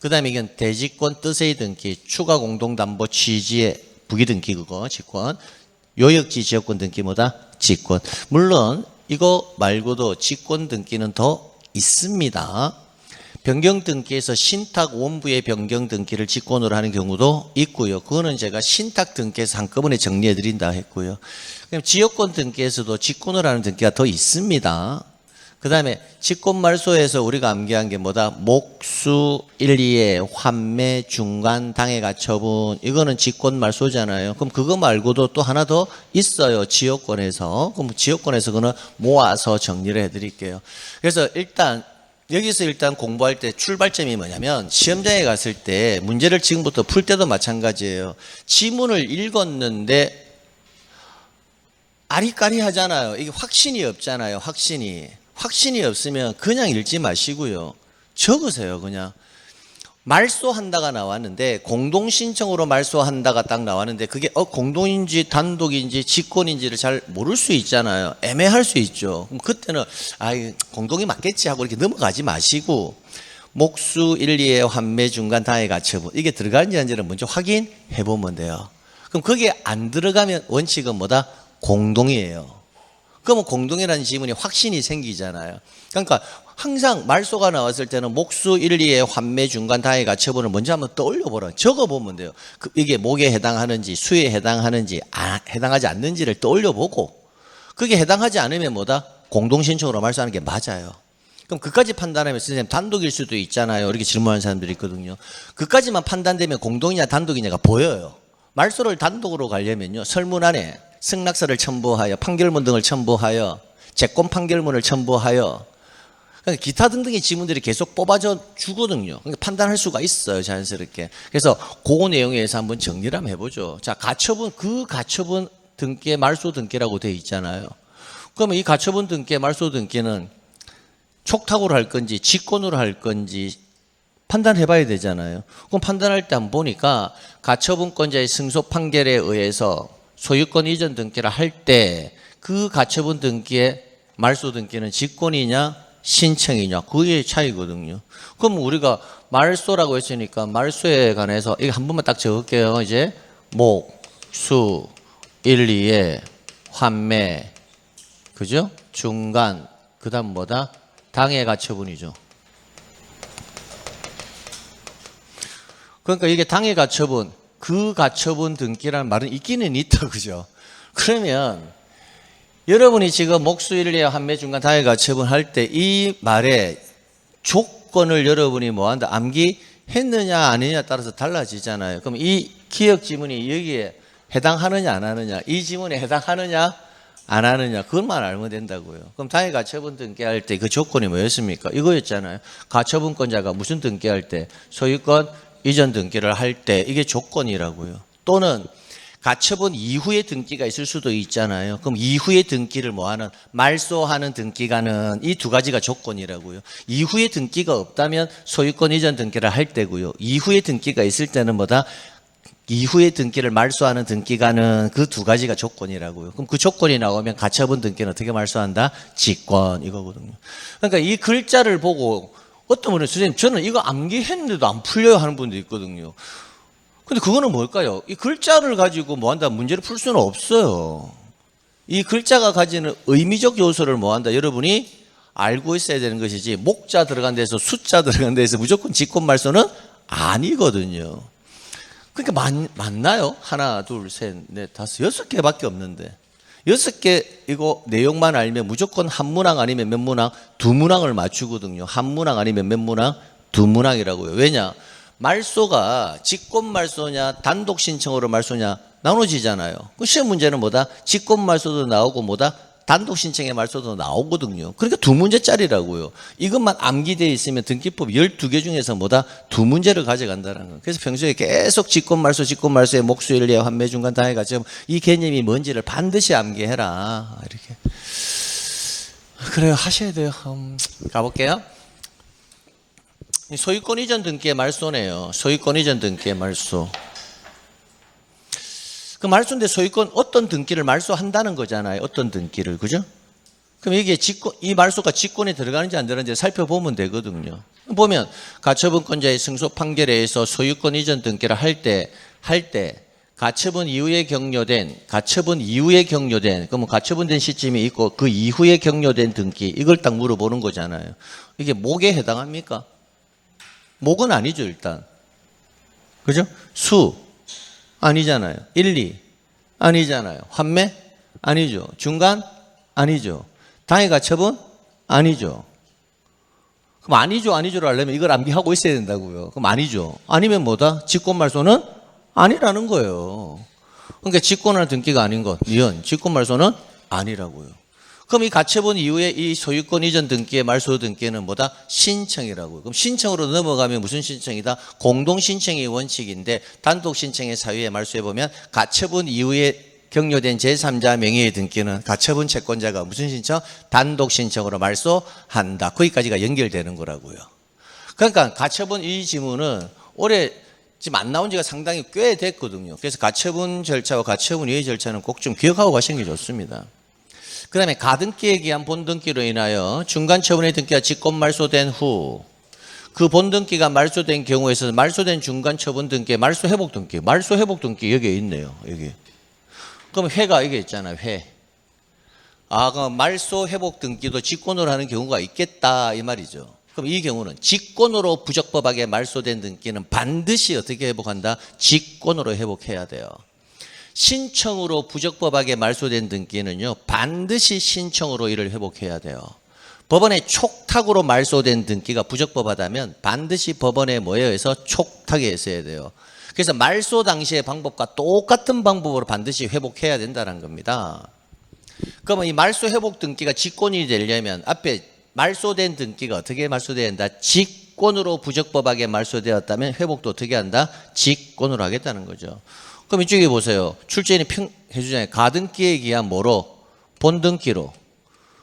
그 다음에 이건 대직권 뜻의 등기, 추가 공동담보 취지의 부기등기 그거 직권, 요역지 지역권 등기 뭐다? 직권. 물론 이거 말고도 직권 등기는 더 있습니다. 변경 등기에서 신탁 원부의 변경 등기를 직권으로 하는 경우도 있고요. 그거는 제가 신탁 등기에서 한꺼번에 정리해 드린다 했고요. 그럼 지역권 등기에서도 직권으로 하는 등기가 더 있습니다. 그 다음에 직권 말소에서 우리가 암기한 게 뭐다? 목수 1, 2의 환매, 중간, 당해가 처분. 이거는 직권 말소잖아요. 그럼 그거 말고도 또 하나 더 있어요. 지역권에서. 그럼 지역권에서 그거는 모아서 정리를 해드릴게요. 그래서 여기서 일단 공부할 때 출발점이 뭐냐면 시험장에 갔을 때 문제를 지금부터 풀 때도 마찬가지예요. 지문을 읽었는데 아리까리 하잖아요. 이게 확신이 없잖아요. 확신이 없으면 그냥 읽지 마시고요. 적으세요. 그냥. 말소한다가 나왔는데 공동신청으로 말소한다가 딱 나왔는데 그게 공동인지 단독인지 직권인지를 잘 모를 수 있잖아요. 애매할 수 있죠. 그럼 그때는 공동이 맞겠지 하고 이렇게 넘어가지 마시고 목수 1, 2의 환매, 중간, 당해 가처분 이게 들어가는지 아닌지를 먼저 확인해 보면 돼요. 그럼 거기에 안 들어가면 원칙은 뭐다? 공동이에요. 그러면 공동이라는 지문이 확신이 생기잖아요. 그러니까 항상 말소가 나왔을 때는 목수 1, 2의 환매, 중간, 당해 가처분을 먼저 한번 떠올려보라. 적어보면 돼요. 이게 목에 해당하는지 수에 해당하는지 해당하지 않는지를 떠올려보고 그게 해당하지 않으면 뭐다? 공동신청으로 말소하는 게 맞아요. 그럼 그까지 판단하면 선생님 단독일 수도 있잖아요. 이렇게 질문하는 사람들이 있거든요. 그까지만 판단되면 공동이냐 단독이냐가 보여요. 말소를 단독으로 가려면요. 설문안에 승낙서를 첨부하여 판결문 등을 첨부하여 채권 판결문을 첨부하여 그러니까 기타 등등의 지문들이 계속 뽑아져 주거든요. 그러니까 판단할 수가 있어요. 자연스럽게. 그래서 그 내용에 의해서 한번 정리를 한번 해보죠. 자, 가처분 등기의 말소 등기라고 되어 있잖아요. 그러면 이 가처분 등기의 말소 등기는 촉탁으로 할 건지 직권으로 할 건지 판단해 봐야 되잖아요. 그럼 판단할 때 한번 보니까 가처분권자의 승소 판결에 의해서 소유권 이전 등기를 할 때 그 가처분 등기의 말소 등기는 직권이냐 신청이냐 그게 차이거든요. 그럼 우리가 말소라고 했으니까 말소에 관해서 이거 한 번만 딱 적을게요. 이제 목, 수, 1, 2의 환매, 그죠? 중간, 그 다음 뭐다? 당해 가처분이죠. 그러니까 이게 당해 가처분, 그 가처분 등기라는 말은 있기는 있다, 그죠? 그러면 여러분이 지금 목수 1, 2의 환매, 중간, 당해 가처분 할 때 이 말의 조건을 여러분이 뭐한다? 암기했느냐 안 했느냐에 따라서 달라지잖아요. 그럼 이 기억 지문이 여기에 해당하느냐 안 하느냐, 이 지문에 해당하느냐 안 하느냐 그것만 알면 된다고요. 그럼 당해 가처분 등기할 때 그 조건이 뭐였습니까? 이거였잖아요. 가처분권자가 무슨 등기할 때? 소유권 이전 등기를 할 때 이게 조건이라고요. 또는 가처분 이후에 등기가 있을 수도 있잖아요. 그럼 이후에 등기를 뭐하는? 말소하는 등기가는 이 두 가지가 조건이라고요. 이후에 등기가 없다면 소유권 이전 등기를 할 때고요. 이후에 등기가 있을 때는 뭐다? 이후에 등기를 말소하는 등기가는 그 두 가지가 조건이라고요. 그럼 그 조건이 나오면 가처분 등기는 어떻게 말소한다? 직권 이거거든요. 그러니까 이 글자를 보고 어떤 분은 선생님 저는 이거 암기했는데도 안 풀려요 하는 분도 있거든요. 근데 그거는 뭘까요? 이 글자를 가지고 뭐한다 문제를 풀 수는 없어요. 이 글자가 가지는 의미적 요소를 뭐한다 여러분이 알고 있어야 되는 것이지 목자 들어간 데서 숫자 들어간 데서 무조건 직권 말소는 아니거든요. 그러니까 맞나요? 하나, 둘, 셋, 넷, 다섯, 6개밖에 없는데 6개 이거 내용만 알면 무조건 한 문항 아니면 몇 문항? 두 문항을 맞추거든요. 한 문항 아니면 몇 문항? 두 문항이라고요. 왜냐? 말소가 직권 말소냐 단독 신청으로 말소냐 나눠지잖아요. 그 시험 문제는 뭐다? 직권 말소도 나오고 뭐다? 단독 신청의 말소도 나오거든요. 그러니까 두 문제짜리라고요. 이것만 암기되어 있으면 등기법 12개 중에서 뭐다? 두 문제를 가져간다는 거예요. 그래서 평소에 계속 직권 말소의 목수일례 환매 중간 당해가지고 이 개념이 뭔지를 반드시 암기해라. 이렇게. 그래요. 하셔야 돼요. 가볼게요. 소유권 이전 등기의 말소네요. 소유권 이전 등기의 말소. 그 말소인데 소유권 어떤 등기를 말소한다는 거잖아요. 어떤 등기를. 그죠? 그럼 이게 이 말소가 직권에 들어가는지 안 들어가는지 살펴보면 되거든요. 보면 가처분권자의 승소 판결에 의해서 소유권 이전 등기를 할 때 가처분 이후에 격려된 그러면 가처분된 시점이 있고 그 이후에 격려된 등기 이걸 딱 물어보는 거잖아요. 이게 목에 해당합니까? 목은 아니죠, 일단. 그죠? 수 아니잖아요. 1, 2 아니잖아요. 환매 아니죠. 중간 아니죠. 당해 가처분 아니죠. 그럼 아니죠를 하려면 이걸 암기하고 있어야 된다고요. 그럼 아니죠. 아니면 뭐다? 직권말소는 아니라는 거예요. 그러니까 직권이나 등기가 아닌 것, 이은 직권말소는 아니라고요. 그럼 이 가처분 이후에 이 소유권 이전 등기의 말소 등기는 뭐다? 신청이라고요. 그럼 신청으로 넘어가면 무슨 신청이다? 공동 신청의 원칙인데 단독 신청의 사유에 말소해 보면 가처분 이후에 격려된 제3자 명의의 등기는 가처분 채권자가 무슨 신청? 단독 신청으로 말소한다. 거기까지가 연결되는 거라고요. 그러니까 가처분 이 지문은 올해 지금 안 나온 지가 상당히 꽤 됐거든요. 그래서 가처분 절차와 가처분 이후의 절차는 꼭 좀 기억하고 가시는 게 좋습니다. 그 다음에 가등기에 기한 본등기로 인하여 중간처분의 등기가 직권 말소된 후 그 본등기가 말소된 경우에 있어서 말소된 중간처분 등기, 말소회복 등기 여기에 있네요. 여기. 그럼 회가 여기 있잖아요. 회. 그럼 말소회복 등기도 직권으로 하는 경우가 있겠다 이 말이죠. 그럼 이 경우는 직권으로 부적법하게 말소된 등기는 반드시 어떻게 회복한다? 직권으로 회복해야 돼요. 신청으로 부적법하게 말소된 등기는요, 반드시 신청으로 이를 회복해야 돼요. 법원의 촉탁으로 말소된 등기가 부적법하다면 반드시 법원에 모여서 촉탁에 있어야 돼요. 그래서 말소 당시의 방법과 똑같은 방법으로 반드시 회복해야 된다는 겁니다. 그러면 이 말소 회복 등기가 직권이 되려면 앞에 말소된 등기가 어떻게 말소돼야 된다? 직권으로 부적법하게 말소되었다면 회복도 어떻게 한다? 직권으로 하겠다는 거죠. 그럼 이쪽에 보세요. 출제인이 해주잖아요. 가등기에 기한 뭐로? 본등기로.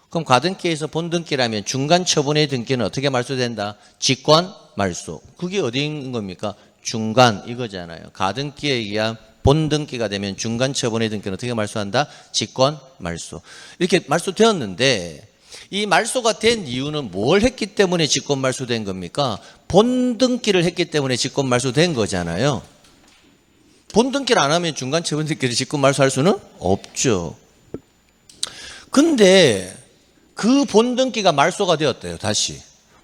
그럼 가등기에서 본등기라면 중간 처분의 등기는 어떻게 말소된다? 직권 말소. 그게 어디인 겁니까? 중간 이거잖아요. 가등기에 의한 본등기가 되면 중간 처분의 등기는 어떻게 말소한다? 직권 말소. 이렇게 말소되었는데 이 말소가 된 이유는 뭘 했기 때문에 직권 말소된 겁니까? 본등기를 했기 때문에 직권 말소된 거잖아요. 본등기를 안 하면 중간 처분 등기를 직권 말소할 수는 없죠. 근데 그 본등기가 말소가 되었대요. 다시.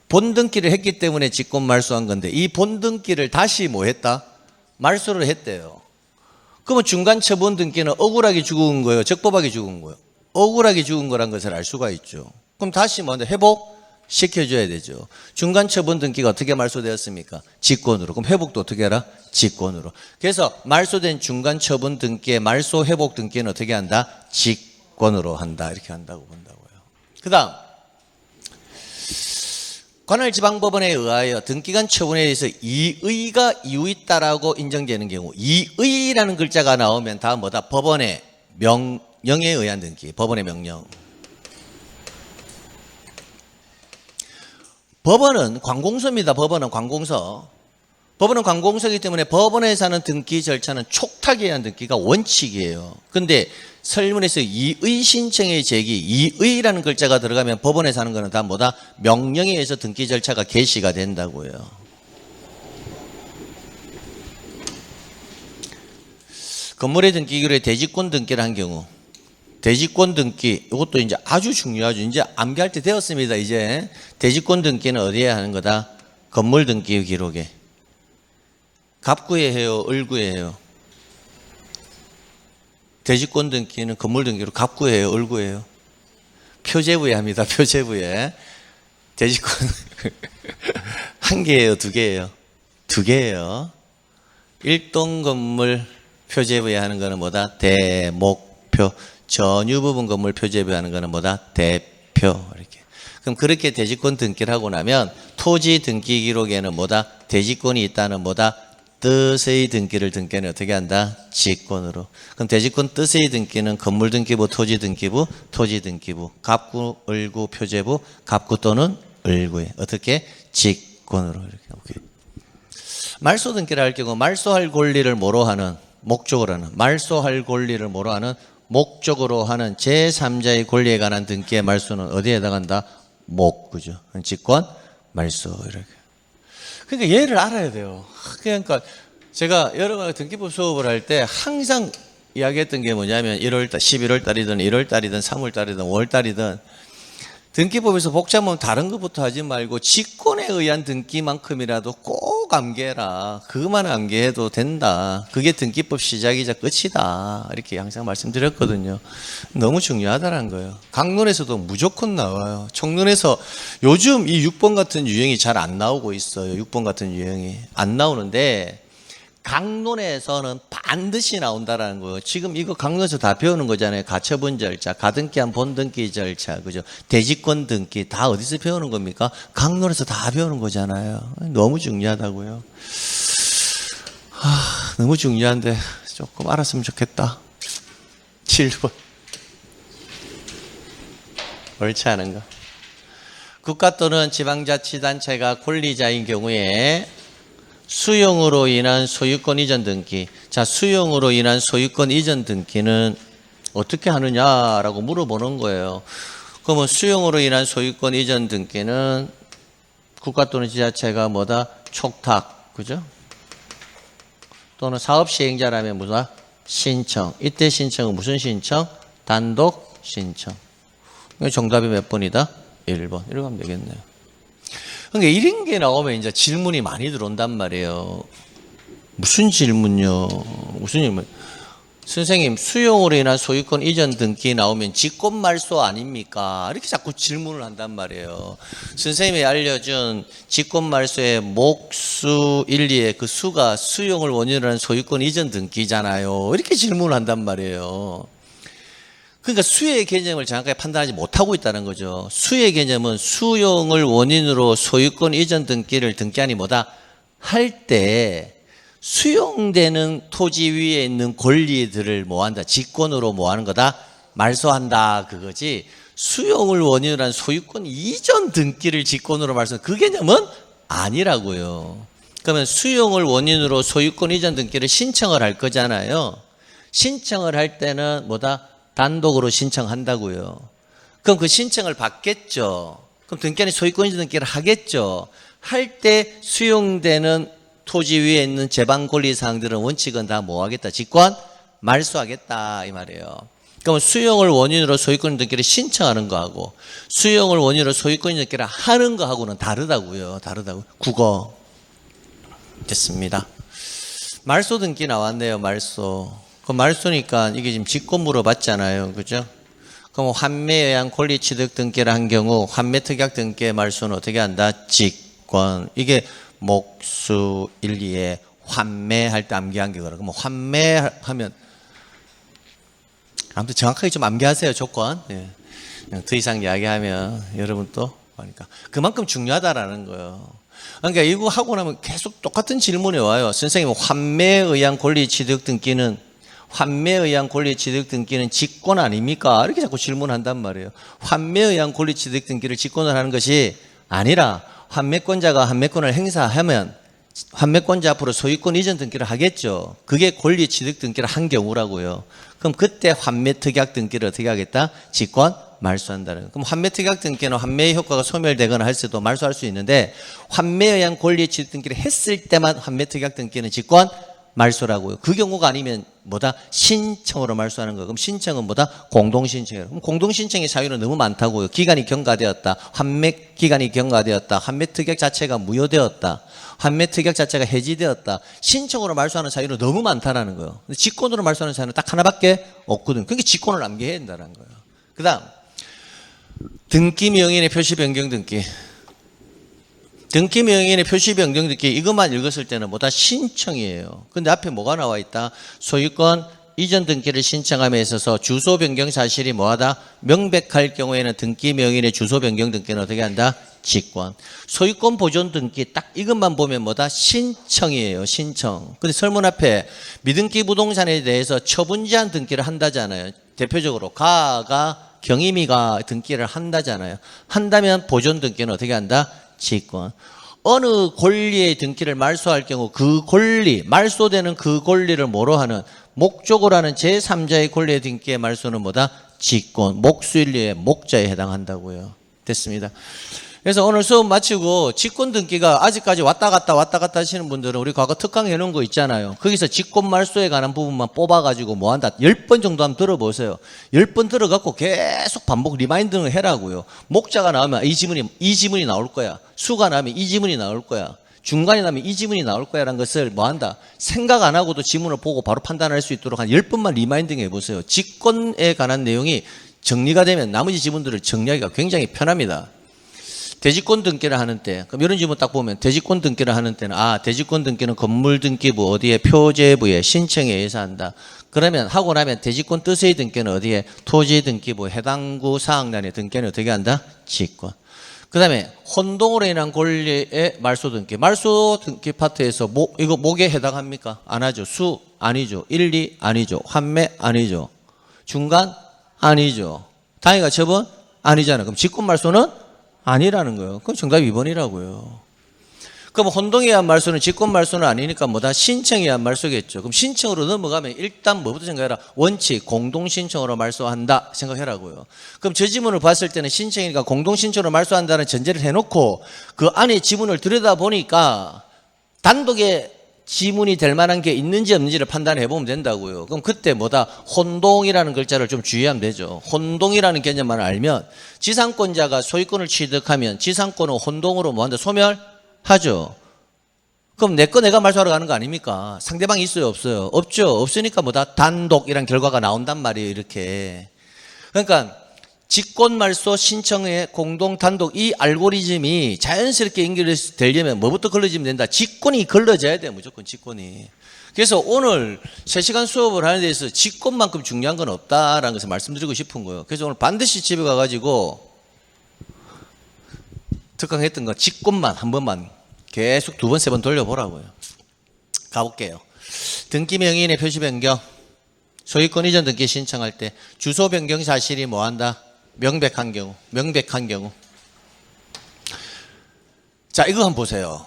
본등기를 했기 때문에 직권 말소한 건데 이 본등기를 다시 뭐 했다? 말소를 했대요. 그러면 중간 처분 등기는 억울하게 죽은 거예요? 적법하게 죽은 거예요? 억울하게 죽은 거란 것을 알 수가 있죠. 그럼 다시 먼저 회복시켜줘야 되죠. 중간 처분 등기가 어떻게 말소되었습니까? 직권으로. 그럼 회복도 어떻게 하라? 직권으로. 그래서 말소된 중간 처분 등기의 말소 회복 등기는 어떻게 한다? 직권으로 한다. 이렇게 한다고 본다고요. 그 다음 관할지방법원에 의하여 등기간 처분에 대해서 이의가 이유 있다라고 인정되는 경우 이의라는 글자가 나오면 다음 뭐다? 법원의 명령에 의한 등기. 법원의 명령. 법원은 관공서입니다. 법원은 관공서. 법원은 관공서이기 때문에 법원에서 하는 등기 절차는 촉탁에 의한 등기가 원칙이에요. 그런데 설문에서 이의 신청의 제기, 이의라는 글자가 들어가면 법원에서 하는 거는 다 뭐다? 명령에 의해서 등기 절차가 개시가 된다고요. 건물의 등기기로에 대지권 등기를 한 경우 대지권 등기 이것도 이제 아주 중요하죠. 이제 암기할 때 되었습니다. 이제 대지권 등기는 어디에 하는 거다? 건물 등기 기록에. 갑구에 해요, 을구에 해요? 대지권 등기는 건물 등기로 갑구에 해요, 을구에 해요? 표제부에 합니다. 표제부에. 대지권 한 개예요, 두 개예요? 두 개예요. 일동 건물 표제부에 하는 거는 뭐다? 대목표. 전유 부분 건물 표제부에 하는 거는 뭐다? 대표. 이렇게. 그럼 그렇게 대지권 등기를 하고 나면 토지 등기 기록에는 뭐다? 대지권이 있다는 뭐다? 뜻의 등기를 등기는 어떻게 한다? 지권으로. 그럼 대지권 뜻의 등기는 건물 등기부, 토지 등기부, 토지 등기부, 갑구, 을구, 표제부, 갑구 또는 을구에 어떻게? 직권으로 이렇게. 오케이. 말소 등기를 할 경우 말소할 권리를 뭐로 하는? 목적으로 하는. 말소할 권리를 뭐로 하는? 목적으로 하는 제3자의 권리에 관한 등기의 말소는 어디에 해당한다? 그죠? 직권, 말소 이렇게. 그러니까 얘를 알아야 돼요. 그러니까 제가 여러분과 등기부 수업을 할 때 항상 이야기했던 게 뭐냐면 1월달, 11월 달이든 1월 달이든 3월 달이든 5월 달이든 등기법에서 복잡하면 다른 것부터 하지 말고 직권에 의한 등기만큼이라도 꼭 암기해라. 그것만 암기해도 된다. 그게 등기법 시작이자 끝이다. 이렇게 항상 말씀드렸거든요. 너무 중요하다는 거예요. 강론에서도 무조건 나와요. 청론에서 요즘 이 6번 같은 유형이 잘 안 나오고 있어요. 6번 같은 유형이 안 나오는데 강론에서는 반드시 나온다라는 거예요. 지금 이거 강론에서 다 배우는 거잖아요. 가처분 절차, 가등기한 본등기 절차, 그죠? 대지권 등기 다 어디서 배우는 겁니까? 강론에서 다 배우는 거잖아요. 너무 중요하다고요. 너무 중요한데 조금 알았으면 좋겠다. 7번. 옳지 않은가? 국가 또는 지방자치단체가 권리자인 경우에 수용으로 인한 소유권 이전 등기. 자, 수용으로 인한 소유권 이전 등기는 어떻게 하느냐라고 물어보는 거예요. 그러면 수용으로 인한 소유권 이전 등기는 국가 또는 지자체가 뭐다? 촉탁. 그죠? 또는 사업 시행자라면 뭐다? 신청. 이때 신청은 무슨 신청? 단독 신청. 정답이 몇 번이다? 1번. 이렇게 하면 되겠네요. 그러니까 이런 게 나오면 이제 질문이 많이 들어온단 말이에요. 무슨 질문요? 무슨 질문? 선생님, 수용으로 인한 소유권 이전 등기 나오면 직권 말소 아닙니까? 이렇게 자꾸 질문을 한단 말이에요. 선생님이 알려준 직권 말소의 목수 1, 2의 그 수가 수용을 원인으로 한 소유권 이전 등기잖아요. 이렇게 질문을 한단 말이에요. 그러니까 수의 개념을 정확하게 판단하지 못하고 있다는 거죠. 수의 개념은 수용을 원인으로 소유권 이전 등기를 등기하니 뭐다? 할 때 수용되는 토지 위에 있는 권리들을 뭐한다? 직권으로 뭐하는 거다? 말소한다 그거지. 수용을 원인으로 한 소유권 이전 등기를 직권으로 말소하는 그 개념은 아니라고요. 그러면 수용을 원인으로 소유권 이전 등기를 신청을 할 거잖아요. 신청을 할 때는 뭐다? 단독으로 신청한다고요. 그럼 그 신청을 받겠죠. 그럼 등기한이 소유권 이전 등기를 하겠죠. 할 때 수용되는 토지 위에 있는 제방 권리 사항들은 원칙은 다 뭐 하겠다? 직권 말소하겠다 이 말이에요. 그럼 수용을 원인으로 소유권 등기를 신청하는 거하고 수용을 원인으로 소유권 등기를 하는 거하고는 다르다고요. 다르다고. 국어 됐습니다. 말소 등기 나왔네요. 말소. 그 말소니까 이게 지금 직권 물어봤잖아요. 그죠? 그럼 환매에 의한 권리 취득 등기를 한 경우 환매 특약 등기의 말소는 어떻게 한다? 직권. 이게 목수 1, 2에 환매할 때 암기한 게거든요. 그럼 환매하면 아무튼 정확하게 좀 암기하세요. 조건. 예. 더 이상 이야기하면 여러분 또 하니까 그만큼 중요하다라는 거예요. 그러니까 이거 하고 나면 계속 똑같은 질문이 와요. 선생님, 환매에 의한 권리 취득 등기는 환매에 의한 권리 취득 등기는 직권 아닙니까? 이렇게 자꾸 질문한단 말이에요. 환매에 의한 권리 취득 등기를 직권을 하는 것이 아니라 환매권자가 환매권을 행사하면 환매권자 앞으로 소유권 이전 등기를 하겠죠. 그게 권리 취득 등기를 한 경우라고요. 그럼 그때 환매 특약 등기를 어떻게 하겠다? 직권 말소한다는 거예요. 그럼 환매 특약 등기는 환매의 효과가 소멸되거나 할 때도 말소할 수 있는데 환매에 의한 권리 취득 등기를 했을 때만 환매 특약 등기는 직권 말소라고요. 그 경우가 아니면 뭐다? 신청으로 말소하는 거. 그럼 신청은 뭐다? 공동신청이에요. 그럼 공동신청의 사유는 너무 많다고요. 기간이 경과되었다. 환매 기간이 경과되었다. 환매 특약 자체가 무효되었다. 환매 특약 자체가 해지되었다. 신청으로 말소하는 사유는 너무 많다라는 거예요. 근데 직권으로 말소하는 사유는 딱 하나밖에 없거든요. 그러니까 직권을 남겨야 된다는 거예요. 그 다음 등기 명인의 표시 변경 등기. 등기 명인의 표시 변경 등기 이것만 읽었을 때는 뭐다? 신청이에요. 근데 앞에 뭐가 나와 있다? 소유권 이전 등기를 신청함에 있어서 주소 변경 사실이 뭐하다? 명백할 경우에는 등기 명인의 주소 변경 등기는 어떻게 한다? 직권. 소유권 보존 등기 딱 이것만 보면 뭐다? 신청이에요. 신청. 근데 설문 앞에 미등기 부동산에 대해서 처분 제한 등기를 한다잖아요. 대표적으로 가가 경임이가 등기를 한다잖아요. 한다면 보존 등기는 어떻게 한다? 직권. 어느 권리의 등기를 말소할 경우 그 권리, 말소되는 그 권리를 뭐로 하는? 목적으로 하는 제3자의 권리의 등기의 말소는 뭐다? 직권. 목수일리의 목자에 해당한다고요. 됐습니다. 그래서 오늘 수업 마치고 직권 등기가 아직까지 왔다 갔다 하시는 분들은 우리 과거 특강 해놓은 거 있잖아요. 거기서 직권 말소에 관한 부분만 뽑아가지고 뭐 한다? 10번 정도 한번 들어보세요. 10번 들어갖고 계속 반복 리마인드를 해라고요. 목자가 나오면 이 지문이 나올 거야. 수가 나오면 이 지문이 나올 거야. 중간에 나면 이 지문이 나올 거야 라는 것을 뭐 한다? 생각 안 하고도 지문을 보고 바로 판단할 수 있도록 한 10번만 리마인딩 해보세요. 직권에 관한 내용이 정리가 되면 나머지 지문들을 정리하기가 굉장히 편합니다. 대지권 등기를 하는 때, 그럼 이런 질문 딱 보면 대지권 등기를 하는 때는 대지권 등기는 건물 등기부 어디에 표제부에 신청에 의해서 한다. 그러면 하고 나면 대지권 뜻의 등기는 어디에 토지 등기부 해당구 사항란의 등기는 어떻게 한다? 직권. 그 다음에 혼동으로 인한 권리의 말소 등기. 말소 등기 파트에서 이거 목에 해당합니까? 안 하죠. 수 아니죠. 1, 2 아니죠. 환매 아니죠. 중간 아니죠. 당해가 처분 아니잖아요. 그럼 직권 말소는 아니라는 거예요. 그럼 정답 2번이라고요. 그럼 혼동에 의한 말소는 직권 말소는 아니니까 뭐다? 신청에 의한 말소겠죠. 그럼 신청으로 넘어가면 일단 뭐부터 생각해라? 원칙 공동신청으로 말소한다 생각해라고요. 그럼 저 지문을 봤을 때는 신청이니까 공동신청으로 말소한다는 전제를 해놓고 그 안에 지문을 들여다보니까 단독의 지문이 될 만한 게 있는지 없는지를 판단해 보면 된다고요. 그럼 그때 뭐다? 혼동이라는 글자를 좀 주의하면 되죠. 혼동이라는 개념만 알면 지상권자가 소유권을 취득하면 지상권은 혼동으로 뭐한다? 소멸하죠. 그럼 내 거 내가 말소하러 가는 거 아닙니까? 상대방이 있어요? 없어요? 없죠. 없으니까 뭐다? 단독이란 결과가 나온단 말이에요. 이렇게. 그러니까 직권 말소 신청의 공동 단독 이 알고리즘이 자연스럽게 연결되려면 뭐부터 걸러지면 된다? 직권이 걸러져야 돼요. 무조건 직권이. 그래서 오늘 3시간 수업을 하는 데서 직권만큼 중요한 건 없다라는 것을 말씀드리고 싶은 거예요. 그래서 오늘 반드시 집에 가가지고 특강했던 거 직권만 한 번만 계속 2번, 3번 돌려보라고요. 가볼게요. 등기 명의인의 표시 변경. 소유권 이전 등기 신청할 때 주소 변경 사실이 뭐한다? 명백한 경우. 자, 이거 한번 보세요.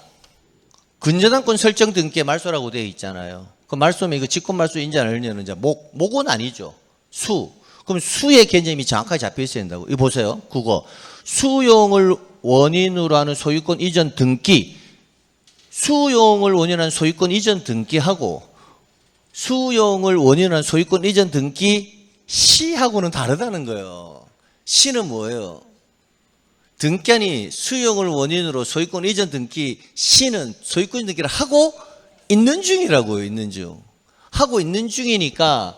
근저당권 설정 등기에 말소라고 되어 있잖아요. 그 말소면 이거 직권 말소 인지 안 하려는 이제 목은 아니죠. 수. 그럼 수의 개념이 정확하게 잡혀 있어야 된다고. 이거 보세요. 국어. 수용을 원인으로 하는 소유권 이전 등기. 수용을 원인으로 하는 소유권 이전 등기하고 수용을 원인으로 하는 소유권 이전 등기 시하고는 다르다는 거예요. 시는 뭐예요? 등기한이 수용을 원인으로 소유권 이전 등기 시는 소유권 이전 등기를 하고 있는 중이라고요. 있는 중. 하고 있는 중이니까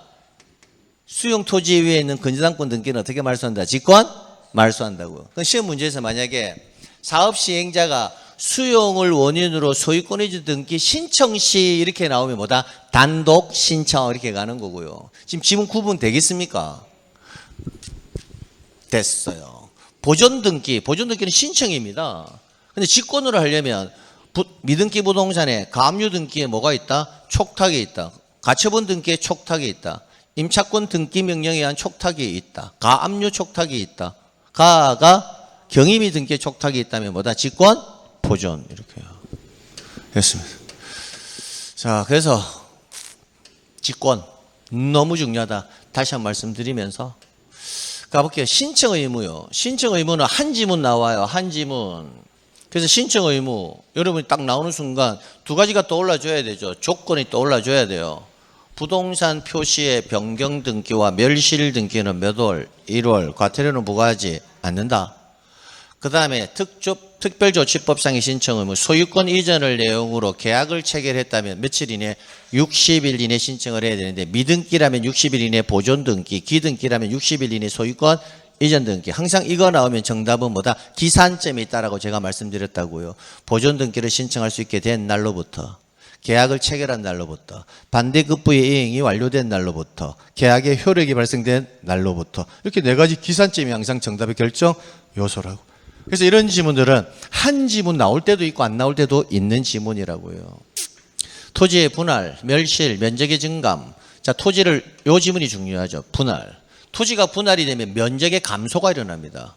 수용 토지 위에 있는 근저당권 등기는 어떻게 말소한다? 직권 말소한다고요. 그럼 시험 문제에서 만약에 사업 시행자가 수용을 원인으로 소유권 이전 등기 신청 시 이렇게 나오면 뭐다? 단독 신청 이렇게 가는 거고요. 지금 지문 구분 되겠습니까? 됐어요. 보존 등기는 신청입니다. 근데 직권으로 하려면 미등기 부동산에 가압류 등기에 뭐가 있다? 촉탁이 있다. 가처분 등기에 촉탁이 있다. 임차권 등기 명령에 의한 촉탁이 있다. 가압류 촉탁이 있다. 가가 경임이 등기에 촉탁이 있다면 뭐다? 직권, 보존 이렇게요. 됐습니다. 자, 그래서 직권 너무 중요하다. 다시 한 번 말씀드리면서 가볼게요. 신청 의무요. 신청 의무는 한 지문 나와요. 한 지문. 그래서 신청 의무 여러분이 딱 나오는 순간 두 가지가 떠올라줘야 되죠. 조건이 떠올라줘야 돼요. 부동산 표시의 변경 등기와 멸실 등기는 몇 월? 1월. 과태료는 부과하지 않는다. 그 다음에 특별조치법상의 신청 의무, 소유권 이전을 내용으로 계약을 체결했다면 며칠 이내? 60일 이내 신청을 해야 되는데, 미등기라면 60일 이내 보존 등기, 기등기라면 60일 이내 소유권 이전 등기. 항상 이거 나오면 정답은 뭐다? 기산점이 있다라고 제가 말씀드렸다고요. 보존 등기를 신청할 수 있게 된 날로부터, 계약을 체결한 날로부터, 반대급부의 이행이 완료된 날로부터, 계약의 효력이 발생된 날로부터, 이렇게 네 가지 기산점이 항상 정답의 결정 요소라고. 그래서 이런 지문들은 한 지문 나올 때도 있고 안 나올 때도 있는 지문이라고요. 토지의 분할, 멸실, 면적의 증감. 자, 토지를, 요 지문이 중요하죠. 분할. 토지가 분할이 되면 면적의 감소가 일어납니다.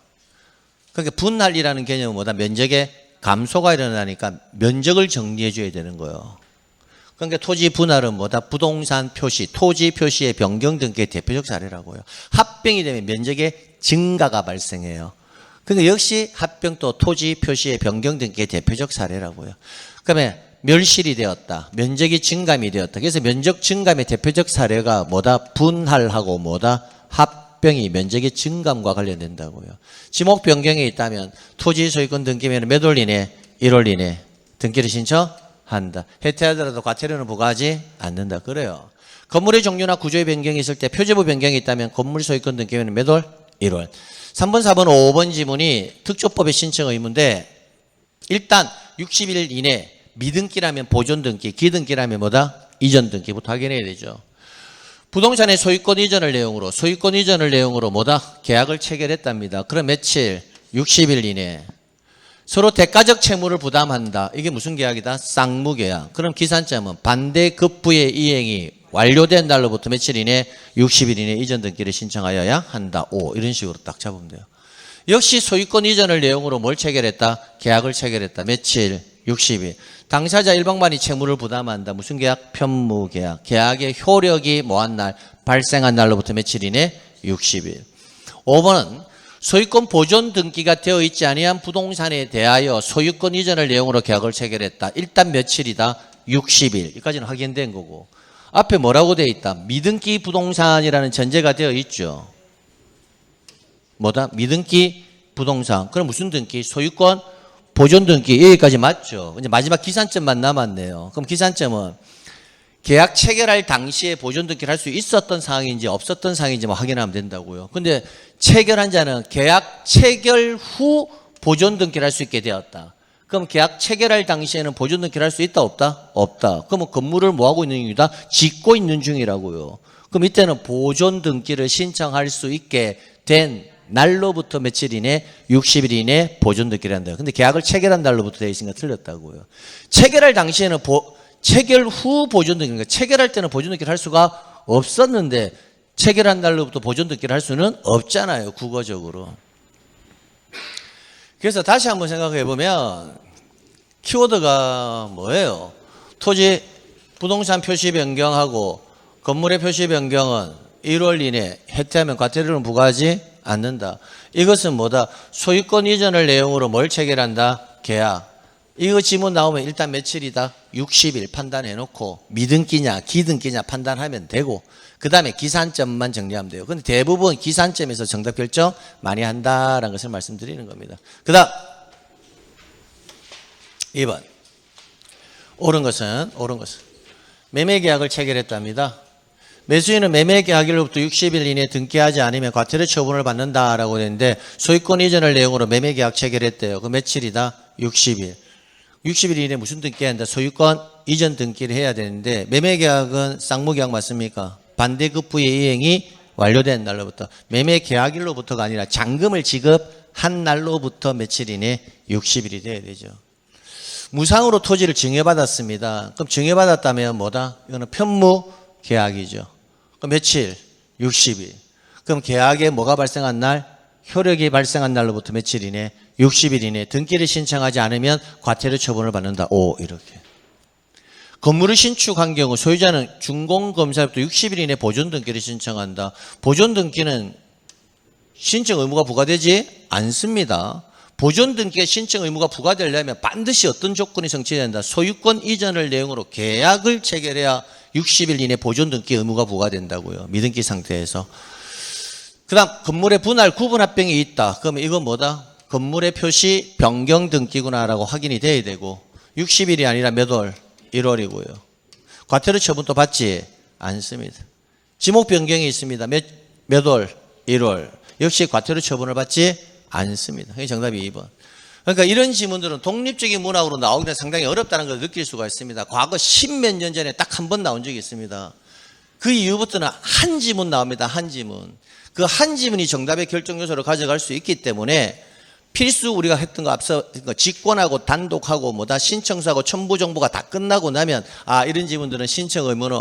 그러니까 분할이라는 개념은 뭐다? 면적의 감소가 일어나니까 면적을 정리해 줘야 되는 거예요. 그러니까 토지 분할은 뭐다? 부동산 표시, 토지 표시의 변경 등의 대표적 사례라고요. 합병이 되면 면적의 증가가 발생해요. 그러니까 역시 합병도 토지 표시의 변경 등의 대표적 사례라고요. 그다음에 멸실이 되었다. 면적이 증감이 되었다. 그래서 면적 증감의 대표적 사례가 뭐다? 분할하고 뭐다? 합병이 면적의 증감과 관련된다고요. 지목 변경이 있다면 토지 소유권 등기면 몇 월 이내? 1월 이내 등기를 신청한다. 해태하더라도 과태료는 부과하지 않는다. 그래요. 건물의 종류나 구조의 변경이 있을 때 표제부 변경이 있다면 건물 소유권 등기면 몇 월? 1월. 3번, 4번, 5번 지문이 특조법의 신청 의무인데 일단 60일 이내 미등기라면 보존 등기, 기등기라면 뭐다? 이전 등기부터 확인해야 되죠. 부동산의 소유권 이전을 내용으로 뭐다? 계약을 체결했답니다. 그럼 며칠? 60일 이내. 서로 대가적 채무를 부담한다. 이게 무슨 계약이다? 쌍무계약. 그럼 기산점은 반대급부의 이행이 완료된 날로부터 며칠 이내? 60일 이내 이전 등기를 신청하여야 한다. 5. 이런 식으로 딱 잡으면 돼요. 역시 소유권 이전을 내용으로 뭘 체결했다? 계약을 체결했다. 며칠? 60일. 당사자 일방만이 채무를 부담한다. 무슨 계약? 편무계약. 계약의 효력이 뭐한 날? 발생한 날로부터 며칠 이내? 60일. 5번은 소유권 보존 등기가 되어 있지 아니한 부동산에 대하여 소유권 이전을 내용으로 계약을 체결했다. 일단 며칠이다? 60일. 여기까지는 확인된 거고. 앞에 뭐라고 되어 있다? 미등기 부동산이라는 전제가 되어 있죠. 뭐다? 미등기 부동산. 그럼 무슨 등기? 소유권 보존 등기. 여기까지 맞죠? 이제 마지막 기산점만 남았네요. 그럼 기산점은 계약 체결할 당시에 보존 등기를 할 수 있었던 상황인지 없었던 상황인지 확인하면 된다고요. 근데 체결한 자는 계약 체결 후 보존 등기를 할 수 있게 되었다. 그럼 계약 체결할 당시에는 보존 등기를 할 수 있다 없다? 없다. 그러면 건물을 뭐하고 있는 중이다? 짓고 있는 중이라고요. 그럼 이때는 보존 등기를 신청할 수 있게 된 날로부터 며칠 이내? 60일 이내 보존 등기를 한다. 근데 계약을 체결한 날로부터 되어 있으니까 틀렸다고요. 체결할 당시에는 체결 후 보존 등기니까 체결할 때는 보존 등기를 할 수가 없었는데 체결한 날로부터 보존 등기를 할 수는 없잖아요. 국어적으로. 그래서 다시 한번 생각해 보면 키워드가 뭐예요? 토지 부동산 표시 변경하고 건물의 표시 변경은 1월 이내 해태하면 과태료는 부과하지 않는다. 이것은 뭐다? 소유권 이전을 내용으로 뭘 체결한다? 계약. 이거 지문 나오면 일단 며칠이다? 60일 판단해 놓고 미등기냐 기등기냐 판단하면 되고 그 다음에 기산점만 정리하면 돼요. 근데 대부분 기산점에서 정답 결정 많이 한다라는 것을 말씀드리는 겁니다. 그 다음 2번 옳은 것은 매매계약을 체결했답니다. 매수인은 매매계약일로부터 60일 이내 등기하지 않으면 과태료 처분을 받는다라고 되는데 소유권 이전을 내용으로 매매계약 체결했대요. 그 며칠이다? 60일. 60일 이내 무슨 등기해야 한다? 소유권 이전 등기를 해야 되는데 매매계약은 쌍무계약 맞습니까? 반대급부의 이행이 완료된 날로부터 매매계약일로부터가 아니라 잔금을 지급한 날로부터 며칠 이내? 60일이 돼야 되죠. 무상으로 토지를 증여받았습니다. 그럼 증여받았다면 뭐다? 이거는 편무계약이죠. 그럼 며칠? 60일. 그럼 계약에 뭐가 발생한 날? 효력이 발생한 날로부터 며칠 이내? 60일 이내 등기를 신청하지 않으면 과태료 처분을 받는다. 5 이렇게. 건물을 신축한 경우 소유자는 준공검사로부터 60일 이내 보존 등기를 신청한다. 보존 등기는 신청 의무가 부과되지 않습니다. 보존 등기의 신청 의무가 부과되려면 반드시 어떤 조건이 성취해야 된다. 소유권 이전을 내용으로 계약을 체결해야 60일 이내 보존 등기 의무가 부과된다고요. 미등기 상태에서. 그다음 건물의 분할 구분 합병이 있다. 그러면 이건 뭐다? 건물의 표시 변경 등기구나라고 확인이 돼야 되고 60일이 아니라 몇 월? 1월이고요. 과태료 처분도 받지 않습니다. 지목 변경이 있습니다. 몇 월? 1월. 역시 과태료 처분을 받지 않습니다. 그게 정답이 2번. 그러니까 이런 지문들은 독립적인 문학으로 나오기는 상당히 어렵다는 걸 느낄 수가 있습니다. 과거 10몇 년 전에 딱 한 번 나온 적이 있습니다. 그 이후부터는 한 지문 나옵니다. 한 지문. 그 한 지문이 정답의 결정 요소를 가져갈 수 있기 때문에 필수 우리가 했던 거 앞서 직권하고 단독하고 뭐다 신청서하고 첨부 정보가 다 끝나고 나면 이런 지문들은 신청 의무는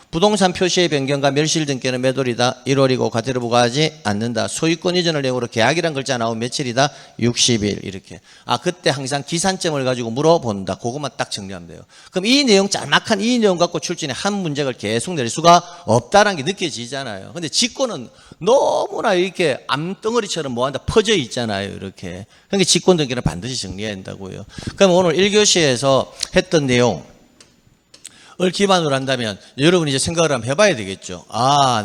부동산 표시의 변경과 멸실 등기는 몇 월이다? 1월이고 과태료 부과하지 않는다. 소유권 이전을 내용으로 계약이란 글자 나오면 며칠이다? 60일 이렇게. 그때 항상 기산점을 가지고 물어본다. 그것만 딱 정리하면 돼요. 그럼 이 내용 짤막한 이 내용 갖고 출전에 한 문제를 계속 낼 수가 없다는 게 느껴지잖아요. 근데 직권은 너무나 이렇게 암덩어리처럼 뭐한다 퍼져 있잖아요. 이렇게. 그러니까 직권 등기는 반드시 정리해야 된다고요. 그럼 오늘 1교시에서 했던 내용 을 기반으로 한다면 여러분이 이제 생각을 한번 해봐야 되겠죠.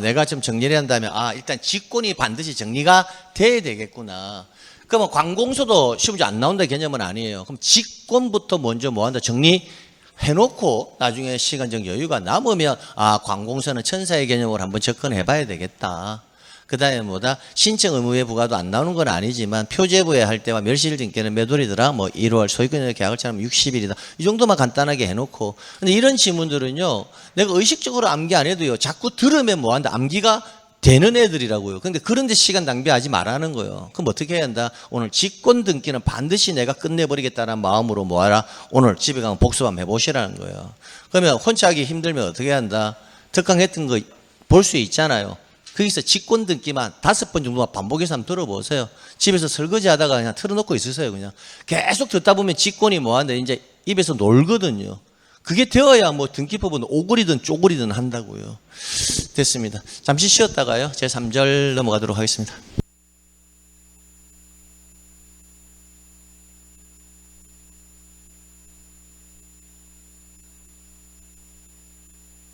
내가 좀 정리를 한다면 일단 직권이 반드시 정리가 돼야 되겠구나. 그러면 관공서도 시험 문제 안 나온다 개념은 아니에요. 그럼 직권부터 먼저 뭐한다 정리해놓고 나중에 시간적 여유가 남으면 관공서는 천사의 개념으로 한번 접근해봐야 되겠다. 그 다음에 뭐다? 신청 의무의 부과도 안 나오는 건 아니지만 표제부에 할 때와 멸실 등기는 몇 월이더라? 1월, 소유권 계약을 차면 60일이다. 이 정도만 간단하게 해놓고. 근데 이런 지문들은요, 내가 의식적으로 암기 안 해도요, 자꾸 들으면 뭐한다? 암기가 되는 애들이라고요. 근데 그런데 시간 낭비하지 말라는 거예요. 그럼 어떻게 해야 한다? 오늘 직권 등기는 반드시 내가 끝내버리겠다는 마음으로 뭐하라? 오늘 집에 가면 복습 한번 해보시라는 거예요. 그러면 혼자 하기 힘들면 어떻게 한다? 특강했던 거 볼 수 있잖아요. 거기서 직권 등기만 5번 정도만 반복해서 한번 들어보세요. 집에서 설거지 하다가 그냥 틀어놓고 있으세요. 그냥 계속 듣다 보면 직권이 뭐하는데 이제 입에서 놀거든요. 그게 되어야 뭐 등기법은 오그리든 쪼그리든 한다고요. 됐습니다. 잠시 쉬었다가요. 제 3절 넘어가도록 하겠습니다.